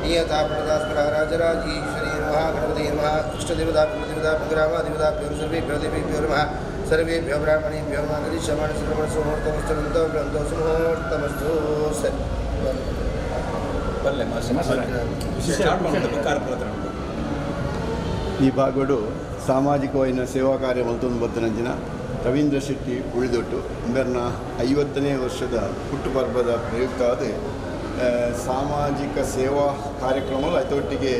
नियता प्रणदास्परा राजराजेश्वरी नमः गणपति नमः इष्टदेवता ग्रामाधिपताभ्यो सर्वेभ्यो देवेभ्यो नमः सर्वेभ्यो ब्राह्मणेभ्यो नमः गिरीशमण श्रवण सुमुहूर्तमस्तु ग्रन्थो सुमुहूर्तमस्तु ಈ ಭಾಗಗಳು ಸಾಮಾಜಿಕವಾದ ಸೇವಾ ಕಾರ್ಯ ಮಲ್ತೊಂದು ಬತ್ತನಂಚಿನ ರವೀಂದ್ರ ಶೆಟ್ಟಿ ಉಳಿದೊಟ್ಟು ಇಂಬರ್ನ 50ನೇ ವರ್ಷದ ಹುಟ್ಟುಹಬ್ಬದ ಪ್ರಯುಕ್ತವಾದ ಸಾಮಾಜಿಕ ಸೇವಾ ಕಾರ್ಯಕ್ರಮಗಳು ಅದರೊಟ್ಟಿಗೆ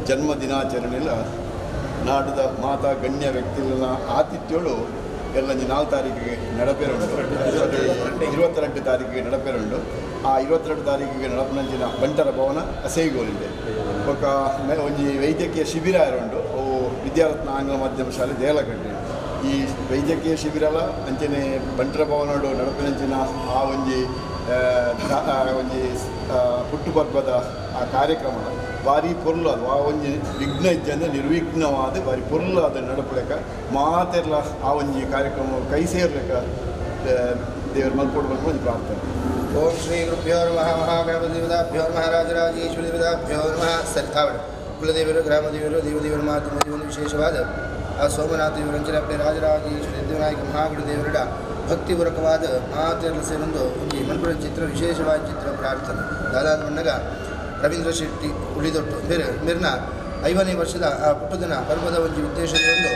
ಜನ್ಮ ದಿನಾಚರಣೆಲ್ಲ ನಾಡದ ಮಾತಾ ಗಣ್ಯ ವ್ಯಕ್ತಿಗಳ ಆತಿಥ್ಯಗಳು ಎಲ್ಲ 4 ತಾರೀಕಿಗೆ ನಡಪೇರುಂಡು 22 ತಾರೀಕಿಗೆ ನಡಪೇರುಂಡು ಆ 22 ತಾರೀಕಿಗೆ ನಡಪನಂಚಿನ ಬಂಟರ ಭವನ ಅಸೈಗೋಲಿದೆ ఒక ಒಂಜಿ ವೈದ್ಯಕೀಯ ಶಿಬಿರ ಇರೋಂಡು ಅವು ವಿದ್ಯಾರತ್ನ ಆಂಗ್ಲ ಮಾಧ್ಯಮ ಶಾಲೆ ದೇಲಕಟ್ಟೆ ಈ ವೈದ್ಯಕೀಯ ಶಿಬಿರಲ ಅಂಚನೆ ಬಂಟರ ಭವನಡು ನಡಪಿನಂಚಿನ ಆ ಒಂಜಿ ಹುಟ್ಟುಹಬ್ಬದ ಆ ಕಾರ್ಯಕ್ರಮ ಭಾರಿ ಪೊರ್ಲಾದ ಆ ಒಂಜಿ ವಿಘ್ನ ಇಜ್ಜಂದ್ರೆ ನಿರ್ವಿಘ್ನವಾದ ಭಾರಿ ಪೊರ್ಲಾದ ನಡಪಲೆಕ್ಕ ಮಾತೆಲ್ಲ ಆ ಒಂಜಿ ಕಾರ್ಯಕ್ರಮ ಕೈ ಸೇರ್ಲೆಕ್ಕ ದೇವರು ಮಲ್ಕೊಡ್ಬೇಕು ಒಂದು ಪ್ರಾರ್ಥನೆ. ಓಂ ಶ್ರೀ ಗುರುಭ್ಯೋ ನಮಃ ಮಹಾಗಣಪತಿದೇವತಾಭ್ಯೋ ನಮಃ ರಾಜರಾಜೇಶ್ವರಿ ದೇವತಾಭ್ಯೋ ನಮಃ ಸರಿತಾವಡ ಕುಲದೇವರು ಗ್ರಾಮದೇವರು ದೇವದೇವರ ಮಾಧ್ಯಮದ ಒಂದು ವಿಶೇಷವಾದ ಆ ಸೋಮನಾಥ ದೇವರಂಚನೆ ರಾಜರಾಜೇಶ್ವರಿ ದೇವನಾಯಕ ಮಹಾಗುರುದೇವರ ಭಕ್ತಿಪೂರ್ವಕವಾದ ಮಾತೆರಲು ಸೇರೊಂದು ಒಂದು ಮನ್ಪುರ ಚಿತ್ರ ವಿಶೇಷವಾದ ಚಿತ್ರ ಪ್ರಾರ್ಥನೆ ದಾದಾದ ಮಣ್ಣಗ ರವೀಂದ್ರ ಶೆಟ್ಟಿ ಉಳಿದೊಟ್ಟು ಮೇರಿನ 5ನೇ ವರ್ಷದ ಆ ಹುಟ್ಟುದಿನ ಪರ್ವದ ಒಂದು ಉದ್ದೇಶದೊಂದು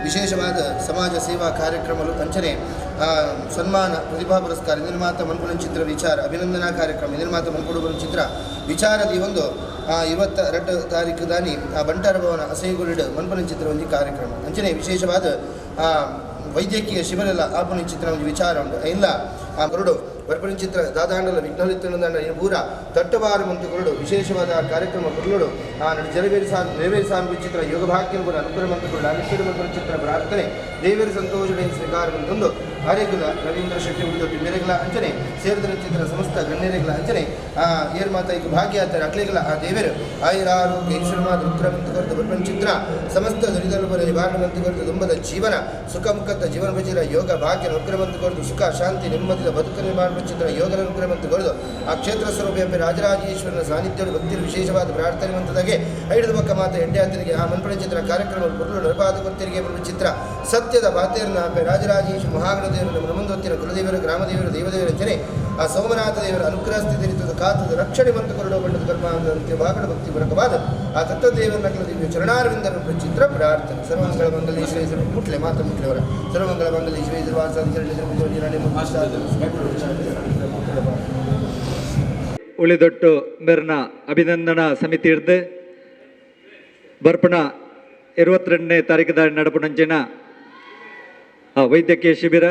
ವಿಶೇಷವಾದ ಸಮಾಜ ಸೇವಾ ಕಾರ್ಯಕ್ರಮಗಳು ಅಂಚನೆ ಸನ್ಮಾನ ಪ್ರತಿಭಾ ಪುರಸ್ಕಾರ ನಿರ್ಮಾತ ಮನ್ಪುರನ್ ಚಿತ್ರ ವಿಚಾರ ಅಭಿನಂದನಾ ಕಾರ್ಯಕ್ರಮ ನಿರ್ಮಾತ ಮನ್ಪುಡುಗನ ಚಿತ್ರ ವಿಚಾರದಿ ಒಂದು 22 ತಾರೀಕು ದಾನಿ ಆ ಬಂಟಾರ ಭವನ ಅಸೈಗುಲಿಡ್ ಮನ್ಪುರನ್ ಚಿತ್ರ ಒಂದು ಕಾರ್ಯಕ್ರಮ ಅಂಚನೆ ವಿಶೇಷವಾದ ವೈದ್ಯಕೀಯ ಶಿಬಿರಲ್ಲ ಆಪುನ ಚಿತ್ರ ಒಂದು ವಿಚಾರ ಉಂಟು ಇಲ್ಲ ಆ ಕೊರಡು ಬರ್ಪಣ ಚಿತ್ರ ದಾದಾಂಡಲ ವಿಘ್ನಲಿತ್ತನದಂಡ ಪೂರ ತಟ್ಟವಾರು ಮಂತು ಕೊರಡು ವಿಶೇಷವಾದ ಕಾರ್ಯಕ್ರಮ ಕೊರಡು ಆ ನೆರವೇರಿಸಾನು ಚಿತ್ರ ಯೋಗ ಭಾಗ್ಯ ಕೂಡ ಅನುಗ್ರಹ ಮಂತು ಕೊರಡು ಅನುಷ್ಠಾನ ಮಂತ್ರ ಚಿತ್ರ ಪ್ರಾರ್ಥನೆ ದೇವರ ಸಂತೋಷದ ಸ್ವೀಕಾರ ಬಂತೊಂದು ಆರೇಗುಲ ರವೀಂದ್ರ ಶೆಟ್ಟಿ ಉಳಿದೊಟ್ಟು ಮೇರೆಗಳ ಅಂಚನೆ ಸೇರಿದ ಚಿತ್ರ ಸಮಸ್ತ ಗಣ್ಯರೆಗಳ ಅಂಚನೆ ಆ ಏರ್ ಮಾತ ಈಗ ಭಾಗ್ಯ ಆಗ್ತಾರೆ ಅಕ್ಲೆಗಳ ಆ ದೇವರು ಆಯುರಾರೋಗ್ಯ ಈಶ್ವರಮಾದ ಉತ್ತರ ಮಂತು ಕೊರದು ಬರ್ಪಣ ಚಿತ್ರ ಸಮಸ್ತ ದುರಿದಲುಬರ ನಿವಾರಣೆ ಮಂತು ಕೊರದು ದುಂಬದ ಜೀವನ ಸುಖ ಮುಖದ ಜೀವನ ಬಜಿರ ಯೋಗ ಭಾಗ್ಯ ಅನುಗ್ರಹ ಮಂತು ಕೊರದು ಸುಖ ಶಾಂತಿ ನೆಮ್ಮದಿಯ ಬದುಕು ನಿರ್ಮಾಣ ಚಿತ್ರ ಯೋಗ ಅನುಗ್ರಹ ಮಂತು ಕೊರದು ಆ ಕ್ಷೇತ್ರ ಸ್ವರೂಪ ರಾಜರಾಜೇಶ್ವರನ ಸಾನ್ನಿಧ್ಯ ಭಕ್ತಿ ವಿಶೇಷವಾದ ಪ್ರಾರ್ಥನೆ ಮಂತದಾಗೆ ಐದು ಪಕ್ಕ ಮಾತ ಎಂಡ್ಯಾತರಿಗೆ ಆ ಮನ್ಪಣ ಚಿತ್ರ ಕಾರ್ಯಕ್ರಮ ಪುರುಳು ನರಪಾದ ಗೊತ್ತಿರಿಗೆ ಬರುವ ಚಿತ್ರ ಸತ್ಯದ ಬಾತೇರನ ರಾಜರಾಜೇಶ್ವರ ಮಹಾಗಣದೇವರು ನಮಂದೊತ್ತಿನ ಕುಲದೇವರು ಗ್ರಾಮದೇವರು ದೇವದೇವರ ರಚನೆ ಆ ಸೋಮನಾಥ ದೇವರ ಅನುಗ್ರಹ ಸ್ಥಿತಿರಿತದ ಕಾತದ ರಕ್ಷಣೆ ಮಂತು ಕೊರಡೋ ಬಂಡದ ಕರ್ಮ ಭಾಗದ ಭಕ್ತಿ ಪೂರಕವಾದ ಆ ತತ್ವದೇವರ ನಕಲ ದಿವ್ಯ ಚರಣಾರವಿಂದ ಚಿತ್ರ ಪ್ರಾರ್ಥನೆ ಸರ್ವಮಂಗಳ ಮಂಗಲ ಈಶ್ವರ ಮುಟ್ಲೆ ಮಾತ ಮುಟ್ಲೆಯವರ ಸರ್ವಮಂಗಳ ಮಂಗಲ ಈಶ್ವರ ವಾಸ ಉಳಿದೊಟ್ಟು ಮೆರ್ನ ಅಭಿನಂದನಾ ಸಮಿತಿ ಹಿಡ್ದು ಬರ್ಪಣ 22ನೇ ತಾರೀಕು ನಡಪುಣಂಚಿನ ವೈದ್ಯಕೀಯ ಶಿಬಿರ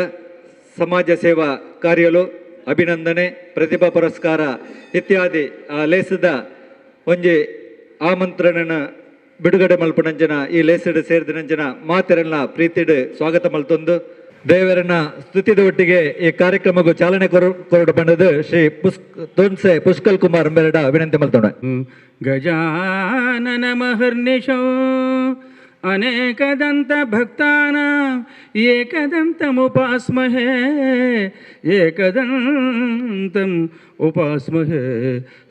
ಸಮಾಜ ಸೇವಾ ಕಾರ್ಯಲು ಅಭಿನಂದನೆ ಪ್ರತಿಭಾ ಪುರಸ್ಕಾರ ಇತ್ಯಾದಿ ಲೇಸದ ಒಂಜಿ ಆಮಂತ್ರಣನ ಬಿಡುಗಡೆ ಮಲ್ಪನಂಜನ ಈ ಲೇಸಡ್ ಸೇರಿದಂಜನ ಮಾತೆರನ್ನ ಪ್ರೀತಿಡ್ ಸ್ವಾಗತ ಮಲ್ತೊಂದು ದೇವರನ್ನ ಸ್ತುತಿದ ಒಟ್ಟಿಗೆ ಈ ಕಾರ್ಯಕ್ರಮಕ್ಕೂ ಚಾಲನೆ ಕೊರಡು ಬಂದದ್ದು ಶ್ರೀ ತೋನ್ಸೆ ಪುಷ್ಕಲ್ ಕುಮಾರ್ ಮೇರಡ ವಿನಂತಿ ಮಲ್ತೊಂಡ. ಗಜಾನನ ಮಹರ್ನಿಶೋ ಅನೇಕದಂತ ಭಕ್ತಾನ ಏಕದಂತಮುಪಾಸ್ಮಹೇ ಏಕದಂತಂ ಉಪಾಸ್ಮಹೇ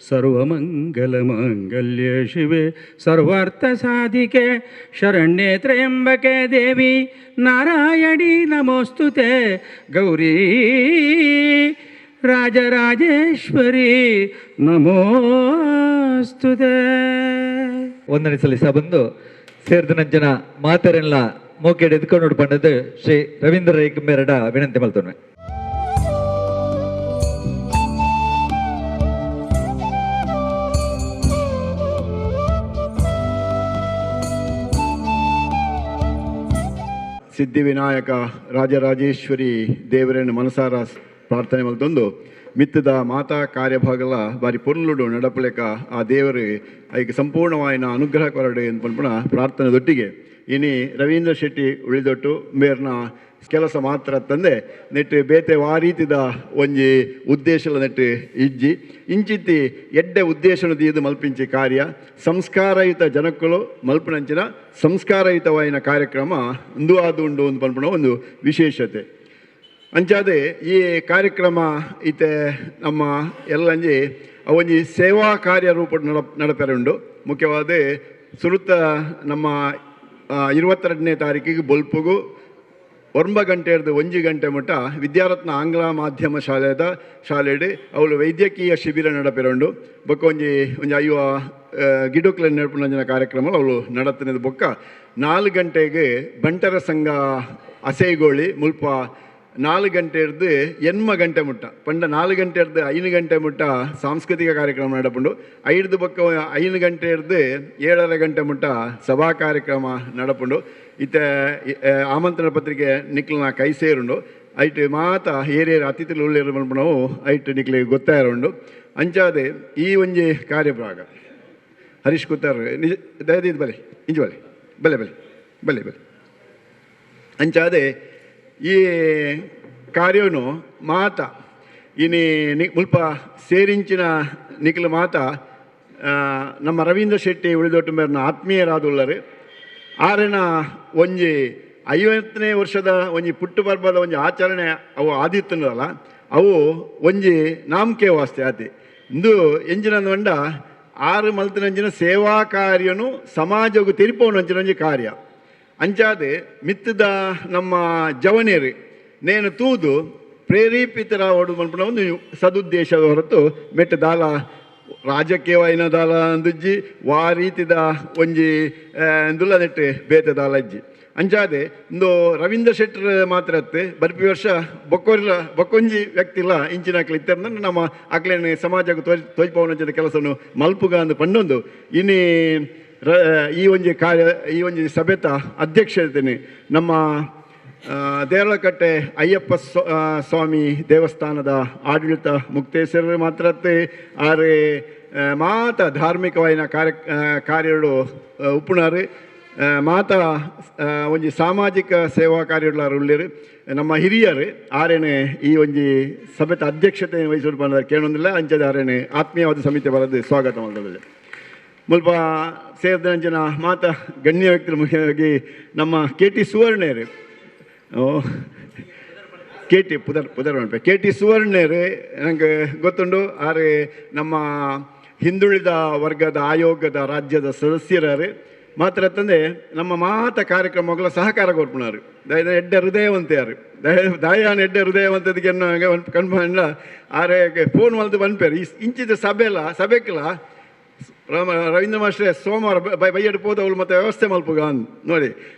ಸರ್ವಮಂಗಲಮಾಂಗಲ್ಯೆ ಶಿವೆ ಸರ್ವಾರ್ಥ ಸಾಧಿಕೆ ಶರಣ್ಯೇ ತ್ರ್ಯಂಬಕೆ ದೇವಿ ನಾರಾಯಣಿ ನಮೋಸ್ತುತೆ ಗೌರಿ ರಾಜರಾಜೇಶ್ವರಿ ನಮೋಸ್ತುತೆ. ಒಂದನೇ ಸಲ ಬಂದು ಸೇರಿದಂಜನ ಮಾತೆರೆಲ್ಲ ಮೋಕೆಡ್ ಎದ್ಕೊಂಡು ಬಂದದ್ದು ಶ್ರೀ ರವೀಂದ್ರ ರೈಕ್ ಮೇರಡ ವಿನಂತಿ ಮಲ್ತೊನೆ. ಸಿದ್ಧಿವಿನಾಯಕ ರಾಜರಾಜೇಶ್ವರಿ ದೇವರನ್ನು ಮನಸಾರ ಪ್ರಾರ್ಥನೆ ಮಲ್ತೊಂದು ಮಿತ್ತದ ಮಾತಾ ಕಾರ್ಯಭಾಗಲ ಬಾರಿ ಪೊರ್ಲುಡು ನಡಪಲೆಕ ಆ ದೇವರು ಐಕೆ ಸಂಪೂರ್ಣವಾಯಿನ ಅನುಗ್ರಹ ಕೊರಡೆ ಅಂತ ಪ್ರಾರ್ಥನೆದೊಟ್ಟಿಗೆ ಇನಿ ರವೀಂದ್ರ ಶೆಟ್ಟಿ ಉಳಿದೊಟ್ಟು ಮೇರ್ನ ಕೆಲಸ ಮಾತ್ರ ತಂದೆ ನೆಟ್ಟು ಬೇತೆ ವಾರೀತಿದ ಒಂಜಿ ಉದ್ದೇಶಲ ನೆಟ್ಟು ಇಜ್ಜಿ ಇಂಚಿತ್ತಿ ಎಡ್ಡೆ ಉದ್ದೇಶನ ದೀದು ಮಲ್ಪಿಂಚಿ ಕಾರ್ಯ ಸಂಸ್ಕಾರಯುತ ಜನಕ್ಕಳು ಮಲ್ಪನಂಚಿನ ಸಂಸ್ಕಾರಯುತವಾಯಿನ ಕಾರ್ಯಕ್ರಮ ಉಂದು ಆದು ಉಂಡು ಅಂತ ಪನ್ಪುಣ ಒಂದು ವಿಶೇಷತೆ ಅಂಚಾದೆ ಈ ಕಾರ್ಯಕ್ರಮ ಈತೆ ನಮ್ಮ ಎಲ್ಲಂಜಿ ಒಂಜಿ ಸೇವಾ ಕಾರ್ಯ ರೂಪ ನಡಪೆರುಂಡು. ಮುಖ್ಯವಾದ ಸುರುತ್ತ ನಮ್ಮ 22ನೇ ತಾರೀಕಿಗೆ ಬೊಲ್ಪುಗು 9 ಗಂಟೆರ್ದು 1 ಗಂಟೆ ಮುಟ್ಟ ವಿದ್ಯಾರತ್ನ ಆಂಗ್ಲ ಮಾಧ್ಯಮ ಶಾಲೆಡ್ ಅವಳು ವೈದ್ಯಕೀಯ ಶಿಬಿರ ನಡಪೆರುಂಡು. ಬೊಕ್ಕ ಒಂಜಿ ಅಯ್ಯುವ ಗಿಡುಕ್ಲ ನಡಪುನಂಚಿನ ಕಾರ್ಯಕ್ರಮ ಅವಳು ನಡತ್ತಿನದು. ಬೊಕ್ಕ 4 ಗಂಟೆಗೆ ಬಂಟರ ಸಂಘ ಅಸೈಗೋಳಿ ಮುಲ್ಪ 4 ಗಂಟೆರ್ದು 8 ಗಂಟೆ ಮುಟ್ಟ ಪಂಡ 4 ಗಂಟೆರ್ದು 5 ಗಂಟೆ ಮುಟ್ಟ ಸಾಂಸ್ಕೃತಿಕ ಕಾರ್ಯಕ್ರಮ ನಡಪುಂಡು. 5 ಬೊಕ್ಕ 5 ಗಂಟೆರ್ದು 7:30 ಗಂಟೆ ಮುಟ್ಟ ಸಭಾ ಕಾರ್ಯಕ್ರಮ ನಡಪುಂಡು. ಇತ್ತ ಆಮಂತ್ರಣ ಪತ್ರಿಕೆ ನಿಕ್ಲನ ಕೈ ಸೇರುಂಡು. ಐಟ್ ಮಾತ ಏರಿಯರ್ ಅತಿಥಿಲು ಉಳ್ಳೇರು ಮಲ್ಪನವು ಐಟ್ ನಿಕ್ಲಿಗೆ ಗೊತ್ತಾಯರುಂಡು. ಅಂಚಾದೆ ಈ ಒಂಜಿ ಕಾರ್ಯಭಾಗ ಹರೀಶ್ ಕುತ್ತಾರ್ ನಿಜ ದಯದಿದ್ದು ಬಲೆ ಇಂಜು ಬಲೆ ಬಲೆ ಬಲೆ ಬಲೆ ಬಲೆ ಅಂಚಾದೆ ಈ ಕಾರ್ಯವನ್ನು ಮಾತ ಇನಿ ಮುಲ್ಪ ಸೇರಿಂಚಿನ ನಿಖಿಲ ಮಾತ ನಮ್ಮ ರವೀಂದ್ರ ಶೆಟ್ಟಿ ಉಳಿದೊಟ್ಟು ಮೇರ್ನ ಆತ್ಮೀಯರಾದುಳ್ಳರು. ಆರೆನ ಒಂಜಿ 50ನೇ ವರ್ಷದ ಒಂಜಿ ಪುಟ್ಟು ಪರ್ಬದ ಒಂಜಿ ಆಚರಣೆ ಅವು ಆದಿತ್ತನಲ್ಲ ಅವು ಒಂಜಿ ನಾಮಕೆ ವಾಸ್ತೆ ಆತಿ ಇಂದು ಎಂಜಿನ ಬಂಡ 6 ಮಲ್ತಿನಂಚಿನ ಸೇವಾ ಕಾರ್ಯನು ಸಮಾಜಗೂ ತಿರುಪವನಂಚಿನ ಒಂಜಿ ಕಾರ್ಯ. ಅಂಚಾದೆ ಮಿತ್ತದ ನಮ್ಮ ಜವನೇರು ನೇನು ತೂದು ಪ್ರೇರೇಪಿತರ ಹೊಡೆದು ಮಲ್ಪನ ಒಂದು ಸದುದ್ದೇಶದ ಹೊರತು ಮೆಟ್ಟ ದಾಲ ರಾಜಕೀಯವಾಯಿನ ದಾಲ ಅಂದುಜ್ಜಿ ವಾ ರೀತಿದ ಒಂಜಿ ದುಲ್ಲ ನೆಟ್ಟು ಬೇತೆ ದಾಲ ಅಜ್ಜಿ. ಅಂಚಾದೆ ಇಂದು ರವೀಂದ್ರ ಶೆಟ್ಟರ್ ಮಾತ್ರ ಬರ್ಪಿ ವರ್ಷ ಬೊಕ್ಕೊಂಜಿ ವ್ಯಕ್ತಿಲ್ಲ ಇಂಚಿನ ಇತ್ತ ನಮ್ಮ ಅಕ್ಲೇನು ಸಮಾಜಕ್ಕೆ ತೋಜ್ಪವನಂಚಿನ ಕೆಲಸವನ್ನು ಮಲ್ಪುಗ ಅಂದು ಪಂಡೊಂದು ಇನ್ನಿ ಈ ಒಂಜಿ ಸಭೆತ ಅಧ್ಯಕ್ಷತೆನೆ ನಮ್ಮ ದೇರಳಕಟ್ಟೆ ಅಯ್ಯಪ್ಪ ಸ್ವಾಮಿ ದೇವಸ್ಥಾನದ ಆಡಳಿತ ಮುಕ್ತೇಶ್ವರ ಮಾತ್ರ ಆರೆ ಮಾತ ಧಾರ್ಮಿಕವಾಯಿನ ಕಾರ್ಯಗಳು ಉಪ್ಪುಣಾರು ಮಾತ ಒಂಜಿ ಸಾಮಾಜಿಕ ಸೇವಾ ಕಾರ್ಯಗಳು ಉಳ್ಳೇರು. ನಮ್ಮ ಹಿರಿಯರು ಆರೇನೆ ಈ ಒಂಜಿ ಸಭೆತ ಅಧ್ಯಕ್ಷತೆ ವಹಿಸಲು ಬಂದ ಕೇಳೊಂದಿಲ್ಲ. ಅಂಚದ ಆರೇನೆ ಆತ್ಮೀಯವಾದ ಸಮಿತಿ ಬರದು ಸ್ವಾಗತ ಮಾಡೋದಿಲ್ಲ. ಮುಲ್ಪ ಸೇರಿದಂಚಿನ ಮಾತ ಗಣ್ಯ ವ್ಯಕ್ತಿಗಳು ಮುಖ್ಯವಾಗಿ ನಮ್ಮ KT ಸುವರ್ಣೇರು KT ಸುವರ್ಣೇರು ನನಗೆ ಗೊತ್ತುಂಡು. ಆರೆ ನಮ್ಮ ಹಿಂದುಳಿದ ವರ್ಗದ ಆಯೋಗದ ರಾಜ್ಯದ ಸದಸ್ಯರು ಮಾತ್ರ ತಂದೆ ನಮ್ಮ ಮಾತ ಕಾರ್ಯಕ್ರಮಗಳ ಸಹಕಾರ ಕೊಡ್ಪುಣಾರು. ಎಡ್ಡೆ ಹೃದಯವಂತೆಯಾರು ದಯಾನ ಎಡ್ಡೆ ಹೃದಯವಂತದಕ್ಕೆ ಕನ್ಫಂಡ ಆರೆ ಫೋನ್ ಮಲ್ತು ಬಂದ್ಪೇರು ಇಂಚಿದ ಸಭೆಕ್ಕೆಲ್ಲ ರವೀಂದ್ರ ಮಾಸ್ಟ್ರೆ ಸೋಮವಾರ ಬೈಯಡ್ ಪೋದ ಅವಳು ಮತ್ತೆ ವ್ಯವಸ್ಥೆ ಮಲ್ಪುಗ ನೋಡಿ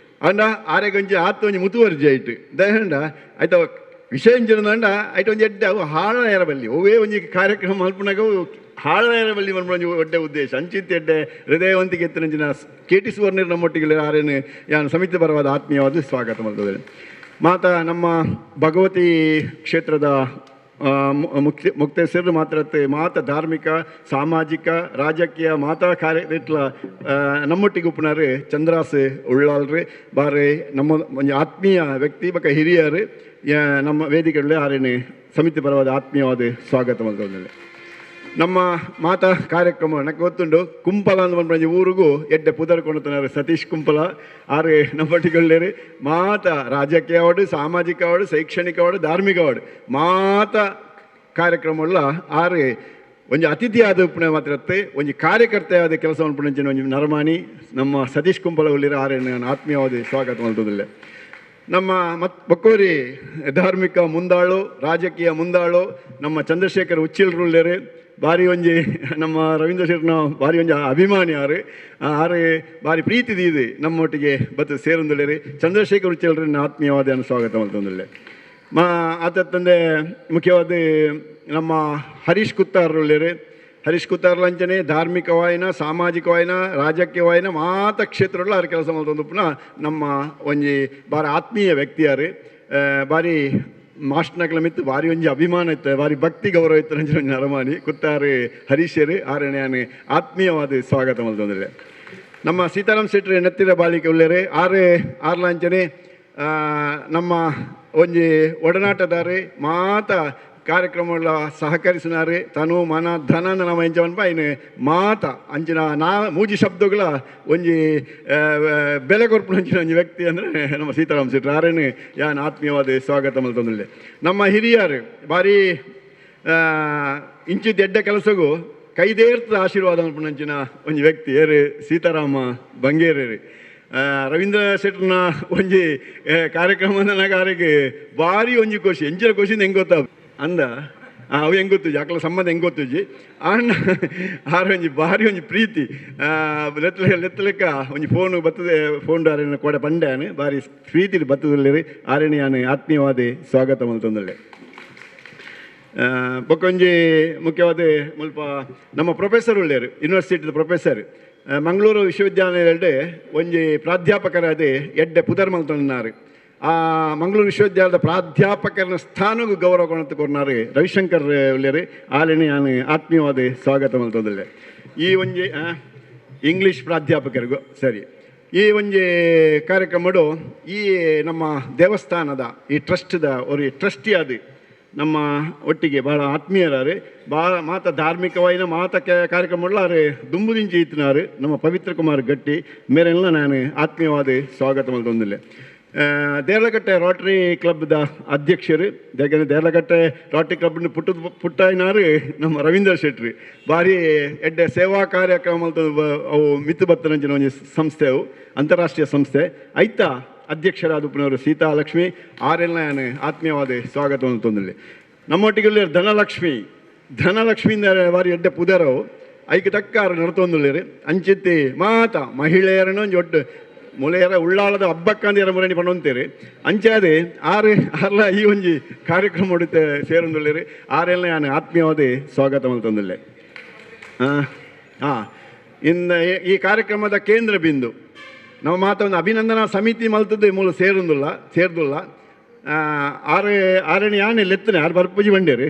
ಅಂಡ ಆರೆಗೊಂಜಿ ಒಂಜಿ ಮುತುವರ್ಜಿ ಆಯ್ತು ದಯಂಡ ಆಯ್ತು ವಿಷಯ ಅಂಡ ಆಯ್ತು ಒಂಜಿ ಎಡ್ಡೆ ಅವು ಹಾಳ ಬಲ್ಲಿ ಅವೇ ಒಂಜಿ ಕಾರ್ಯಕ್ರಮ ಮಲ್ಪನಾಗ ಹಾಳ ಬಲ್ಲಿ ಮಲ್ಪನ ಒಡ್ಡೆ ಉದ್ದೇಶ ಅಂಚಿತ್ತು ಎಡ್ಡೆ ಹೃದಯವಂತಿಗೆ ಎತ್ತಿನ KT ಸುವರ್ಣರು ನಮ್ಮೊಟ್ಟಿಗೆ ಆರೇನು ಯಾನು ಸಮಿತಿ ಪರವಾದ ಆತ್ಮೀಯವಾದ ಸ್ವಾಗತ ಮಾಡ್ತದೆ. ಮಾತ ನಮ್ಮ ಭಗವತಿ ಕ್ಷೇತ್ರದ ಮುಕ್ತೇಶ್ವರರು ಮಾತ್ರ ಮಾತ ಧಾರ್ಮಿಕ ಸಾಮಾಜಿಕ ರಾಜಕೀಯ ಮಾತಾ ಕಾರ್ಯ ಇಟ್ಲ ನಮ್ಮೊಟ್ಟಿಗೆ ಉಪ್ಪುನಾರು ಚಂದ್ರಾಸ್ ಉಳ್ಳಾಲ್ರಿ ಬಾರಿ ನಮ್ಮ ಒಂದು ಆತ್ಮೀಯ ವ್ಯಕ್ತಿ ಬಕ ಹಿರಿಯರು ನಮ್ಮ ವೇದಿಕೆಗಳಲ್ಲಿ ಆರೇನೆ ಸಮಿತಿ ಪರವಾದ ಆತ್ಮೀಯವಾದ ಸ್ವಾಗತ ಮಾಡ್ಕೊಂಡೆ. ನಮ್ಮ ಮಾತಾ ಕಾರ್ಯಕ್ರಮ ನನಗೆ ಗೊತ್ತುಂಡು. ಕುಂಪಲ ಅಂತ ಬಂದು ಊರಿಗೂ ಎಡ್ಡೆ ಪುದರ್ಕೊಂಡು ಸತೀಶ್ ಕುಂಪಲ ಆರು ನಮ್ಮೊಟ್ಟಿಗೆ ಮಾತ ರಾಜಕೀಯ ಅವಾರ್ಡು ಸಾಮಾಜಿಕ ಅವಾರ್ಡು ಶೈಕ್ಷಣಿಕ ಅವಾರ್ಡು ಧಾರ್ಮಿಕ ಅವಾರ್ಡು ಮಾತ ಕಾರ್ಯಕ್ರಮಗಳ ಆರು ಒಂಜಿ ಅತಿಥಿ ಆದ ಉಪ್ಪುಣೆ ಮಾತ್ರ ಒಂಜಿ ಕಾರ್ಯಕರ್ತೆ ಆದ ಕೆಲಸ ಮಾಡ್ಪುಣಂಚಿನ ಒಂಜಿ ನರಮಾನಿ ನಮ್ಮ ಸತೀಶ್ ಕುಂಪಲ ಉಳ್ಳಿರ ಆರು ನಾನು ಆತ್ಮೀಯವಾದ ಸ್ವಾಗತ ಮಾಡ್ತದಿಲ್ಲ. ನಮ್ಮ ಬೊಕ್ಕೋರಿ ಧಾರ್ಮಿಕ ಮುಂದಾಳು ರಾಜಕೀಯ ಮುಂದಾಳು ನಮ್ಮ ಚಂದ್ರಶೇಖರ್ ಉಚ್ಚಿಲ್ರುಳ್ಳೇರು ಬಾರಿ ಒಂಜಿ ನಮ್ಮ ರವೀಂದ್ರ ಶೆಟ್ಟರ್ನ ಬಾರಿ ಒಂಜಿ ಅಭಿಮಾನಿ ಆರು ಬಾರಿ ಪ್ರೀತಿ ಇದೆ ನಮ್ಮೊಟ್ಟಿಗೆ ಬತ್ತು ಸೇರೊಂದುಳ್ಳೇರಿ ಚಂದ್ರಶೇಖರ್ ಉಚ್ಚಿಲ್ರನ್ನ ಆತ್ಮೀಯವಾದ ಸ್ವಾಗತ ಮಾಡ್ತಂದುಳ್ಳೆ. ಆತ ತಂದೆ ಮುಖ್ಯವಾದ ನಮ್ಮ ಹರೀಶ್ ಕುತ್ತಾರ್ರುಳ್ಳೇರು ಹರೀಶ್ ಕುತ್ತಾರ್ಲಂಚನೆ ಧಾರ್ಮಿಕವಾಯಿನ ಸಾಮಾಜಿಕವಾಯಿನ ರಾಜಕೀಯವಾಯಿನ ಮಾತ ಕ್ಷೇತ್ರಗಳು ಅವ್ರ ಕೆಲಸ ಮಾಡ್ತಂದು ಪುನಃ ನಮ್ಮ ಒಂಜಿ ಬಾರಿ ಆತ್ಮೀಯ ವ್ಯಕ್ತಿಯಾರು ಬಾರಿ ಮಾಸ್ಟರ್ನಕ್ಲ ಮಿತ್ತು ಬಾರಿ ಒಂಜಿ ಅಭಿಮಾನ ಇತ್ತು ಬಾರಿ ಭಕ್ತಿ ಗೌರವ ಇತ್ತು ನಂಜಿ ನರಮಾನಿ ಕುತ್ತಾರು ಹರೀಶರು ಆರನೇ ಆತ್ಮೀಯವಾದ ಸ್ವಾಗತ ಮಾಡ್ತಂದ್ರೆ. ನಮ್ಮ ಸೀತಾರಾಮ್ ಶೆಟ್ಟಿ ನೆತ್ತಿರ ಬಾಳಿಕೆ ಉಳ್ಳೇರೆ ಆರ್ಲಾಂಚನೆ ನಮ್ಮ ಒಂಜಿ ಒಡನಾಟದಾರೆ ಮಾತ ಕಾರ್ಯಕ್ರಮಗಳ ಸಹಕರಿಸಿನಾರೆ ತನು ಮನ ಧನ ನಮ್ಮ ಎಂಚವನ್ಪ ಇನ್ನು ಮಾತ ಅಂಚಿನ ಮೂಜಿ ಶಬ್ದಗಳ ಒಂಜಿ ಬೆಲೆ ಕೊರ್ಪು ಅಂಚಿನ ಒಂಜಿ ವ್ಯಕ್ತಿ ಅಂದರೆ ನಮ್ಮ ಸೀತಾರಾಮ್ ಶೆಟ್ಟಿ ಆರೇನು ಯಾನ್ ಆತ್ಮೀಯವಾದ ಸ್ವಾಗತ ಮಲ್ತಂದಿಲ್ಲ. ನಮ್ಮ ಹಿರಿಯರು ಬಾರಿ ಇಂಚಿದ ಎಡ್ಡೆ ಕೆಲಸಗೂ ಕೈದೇರ್ತದ ಆಶೀರ್ವಾದ ಮಲ್ಪನಂಚಿನ ಒಂಜಿ ವ್ಯಕ್ತಿ ಏರು ಸೀತಾರಾಮ ಬಂಗೇರಿ ರವೀಂದ್ರ ಶೆಟ್ಟರ್ನ ಒಂಜಿ ಕಾರ್ಯಕ್ರಮದ ನಗಾರಿಗೆ ಭಾರಿ ಒಂಜಿ ಖುಷಿ ಎಂಚಿನ ಖುಷಿಂದ ಹೆಂಗೆ ಗೊತ್ತ ಅಂದ ಅವು ಹೆಂಗೆ ಗೊತ್ತುಜಿ ಅಕ್ಲ ಸಂಬಂಧ ಹೆಂಗೆ ಗೊತ್ತುಜಿ ಅಣ್ಣ ಆರು ಒಂಜಿ ಭಾರಿ ಒಂಜಿ ಪ್ರೀತಿ ಲೆತ್ತಲೆಕ್ಕ ಒಂಜಿ ಫೋನು ಬರ್ತದೆ ಫೋನ್ ಆರೇನ ಕೊಡ ಪಂಡ್ಯಾನು ಭಾರಿ ಪ್ರೀತಿಲಿ ಬತ್ತದಲ್ಲಿ ಆರೇಣಿ ನಾನು ಆತ್ಮೀಯವಾದ ಸ್ವಾಗತ ಮಲ್ತೊಂದಳ್ಳೆ ಬೊಕ್ಕೊಂಜಿ ಮುಖ್ಯವಾದ ಮುಲ್ಪ ನಮ್ಮ ಪ್ರೊಫೆಸರ್ ಉಳ್ಳೇರು ಯೂನಿವರ್ಸಿಟಿದ ಪ್ರೊಫೆಸರ್ ಮಂಗಳೂರು ವಿಶ್ವವಿದ್ಯಾಲಯದಲ್ಲಿ ಒಂಜಿ ಪ್ರಾಧ್ಯಾಪಕರಾದ ಎಡ್ಡೆ ಪುದರ್ ಮಲ್ತೊಂದಿನಾರು ಆ ಮಂಗಳೂರು ವಿಶ್ವವಿದ್ಯಾಲಯದ ಪ್ರಾಧ್ಯಾಪಕರ ಸ್ಥಾನಗೂ ಗೌರವ ಕೊಡ್ನಾರು ರವಿಶಂಕರ್ ಉಳ್ಳೇರು ಆಲೆನೆ ನಾನು ಆತ್ಮೀಯವಾದ ಸ್ವಾಗತ ಮಲ್ತೊಂದಳ್ಳೆ ಈ ಒಂಜಿ ಇಂಗ್ಲೀಷ್ ಪ್ರಾಧ್ಯಾಪಕರಿಗೂ ಸರಿ ಈ ಒಂಜಿ ಕಾರ್ಯಕ್ರಮಡು ಈ ನಮ್ಮ ದೇವಸ್ಥಾನದ ಈ ಟ್ರಸ್ಟ್ದ ಒಂದು ಟ್ರಸ್ಟಿ ಅದು ನಮ್ಮ ಒಟ್ಟಿಗೆ ಭಾಳ ಆತ್ಮೀಯರಾರು ಭಾಳ ಮಾತ ಧಾರ್ಮಿಕವಾದ ಮಾತ ಕಾರ್ಯಕ್ರಮಗಳಾರು ದುಂಬುದಿಂಚಿ ಇತ್ತಿನಾರು ನಮ್ಮ ಪವಿತ್ರ ಕುಮಾರ್ ಗಟ್ಟಿ ಮೇರೆಲ್ಲ ನಾನು ಆತ್ಮೀಯವಾದ ಸ್ವಾಗತ ಮಲ್ತೊಂದಿಲ್ಲ ದೇರ್ಲಕಟ್ಟೆ ರೋಟರಿ ಕ್ಲಬ್ದ ಅಧ್ಯಕ್ಷರು ದೇರ್ಲಕಟ್ಟೆ ರೋಟರಿ ಕ್ಲಬ್ನ ಪುಟ್ಟಾಯಿನಾರು ನಮ್ಮ ರವೀಂದ್ರ ಶೆಟ್ಟಿ ಭಾರಿ ಎಡ್ಡೆ ಸೇವಾ ಕಾರ್ಯಕ್ರಮ ಅವು ಮಿತ್ತು ಬತ್ತನಂಚಿನ ಒಂದು ಸಂಸ್ಥೆ ಅವು ಅಂತಾರಾಷ್ಟ್ರೀಯ ಸಂಸ್ಥೆ ಐತಾ ಅಧ್ಯಕ್ಷರಾದ ಉಪನವರು ಸೀತಾಲಕ್ಷ್ಮಿ ಆರೆಲ್ಲ ನಾನು ಆತ್ಮೀಯವಾದ ಸ್ವಾಗತವನ್ನು ತಂದಿಲ್ಲ ನಮ್ಮೊಟ್ಟಿಗೆ ಧನಲಕ್ಷ್ಮಿಯಿಂದ ಬಾರಿ ಎಡ್ಡೆ ಪುದರವು ಐಕೆ ತಕ್ಕಾರು ನಡ್ತೊಂದುಳ್ಳೇರು ಅಂಚಿತ್ತಿ ಮಾತ ಮಹಿಳೆಯರನ್ನು ಒಟ್ಟು ಮುಳೆಯರ ಉಳ್ಳಾಳದ ಹಬ್ಬಕ್ಕಂದಿರ ಮುರಣಿ ಪಣೊಂತೇರಿ ಅಂಚಾದೆ ಆರ್ಲ ಈ ಒಂಜಿ ಕಾರ್ಯಕ್ರಮ ಹೊಡಿತೆ ಸೇರೊಂದುಳ್ಳೇರು ಆರೆಲ್ಲ ನಾನು ಆತ್ಮೀಯವಾದ ಸ್ವಾಗತ ಮಲ್ತೊಂದುಳ್ಳೆ ಇನ್ನು ಈ ಕಾರ್ಯಕ್ರಮದ ಕೇಂದ್ರ ಬಿಂದು ನಾವು ಮಾತೊಂದು ಅಭಿನಂದನಾ ಸಮಿತಿ ಮಲ್ತದ್ದು ಮೂಲ ಸೇರ್ದುಲ್ಲ ಆರಣಿ ಯಾನೆ ಲೆತ್ತನೆ ಆರು ಬರ್ಪುಜಿ ಬಂಡೇರಿ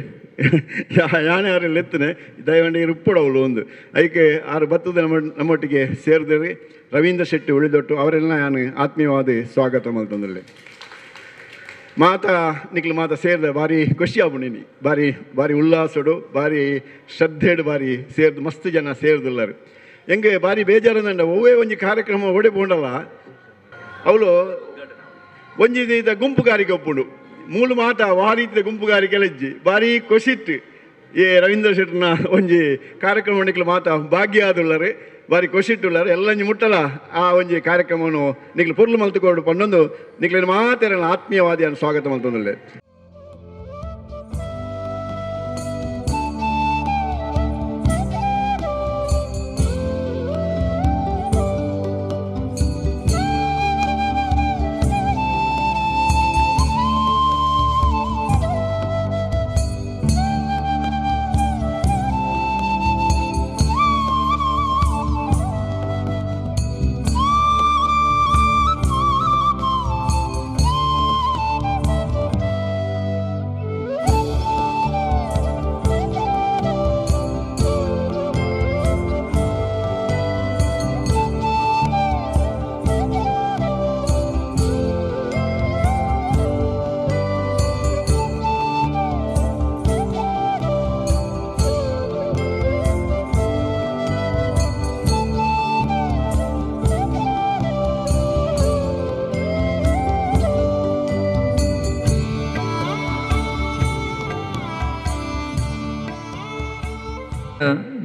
ಯಾನೆ ಆರು ಲೆತ್ತನೆ ದಯವಂಡಿಗೆ ಉಪ್ಪುಡವಳು ಒಂದು ಅದಕ್ಕೆ ಆರು ಬತ್ತದ ನಮ್ಮೊಟ್ಟಿಗೆ ಸೇರಿದ್ರಿ ರವೀಂದ್ರ ಶೆಟ್ಟಿ ಉಳಿದೊಟ್ಟು ಅವರೆಲ್ಲ ನಾನು ಆತ್ಮೀಯವಾದ ಸ್ವಾಗತ ಮಲ್ತಂದಲ್ಲಿ ಮಾತ ಸೇರಿದ ಭಾರಿ ಖುಷಿ ಆಗ್ಬಿಟ್ಟಿನಿ ಭಾರಿ ಉಲ್ಲಾಸಡು ಭಾರಿ ಶ್ರದ್ಧೆಡು ಭಾರಿ ಸೇರ್ದು ಮಸ್ತ್ ಜನ ಸೇರಿದುಳ್ಳರು ಹೆಂಗೆ ಭಾರಿ ಬೇಜಾರಂದ ಒವ್ವೇ ಒಂಜಿ ಕಾರ್ಯಕ್ರಮ ಹೊಡೆಬೋಂಡಲ್ಲ ಅವಳು ಒಂಜಿ ಇದ ಗುಂಪುಗಾರಿಕೆ ಒಪ್ಪುಂಡು ಮೂಲು ಮಾತ ವಾರೀತಿದ ಗುಂಪುಗಾರಿಕೆ ಎಲಜ್ಜಿ ಭಾರಿ ಖುಷಿಟ್ಟು ಈ ರವೀಂದ್ರ ಶೆಟ್ಟರ್ನ ಒಂಜಿ ಕಾರ್ಯಕ್ರಮ ನಿಕ್ಲು ಮಾತ ಭಾಗ್ಯ ಆದುಳ್ಳರು ಭಾರಿ ಖುಷಿಟ್ಟುಳ್ಳರು ಎಲ್ಲಂಜಿ ಮುಟ್ಟಲ ಆ ಒಂಜಿ ಕಾರ್ಯಕ್ರಮವನ್ನು ನಿಕ್ಲು ಪೊರ್ಲು ಮಲ್ತುಕೊಂಡು ಪಂಡೊಂದು ನಿಕ್ಲಿನ ಮಾತೆರ ಆತ್ಮೀಯವಾದಿಯನ್ನು ಸ್ವಾಗತ ಮಲ್ತೊಂದುಲ್ಲೆ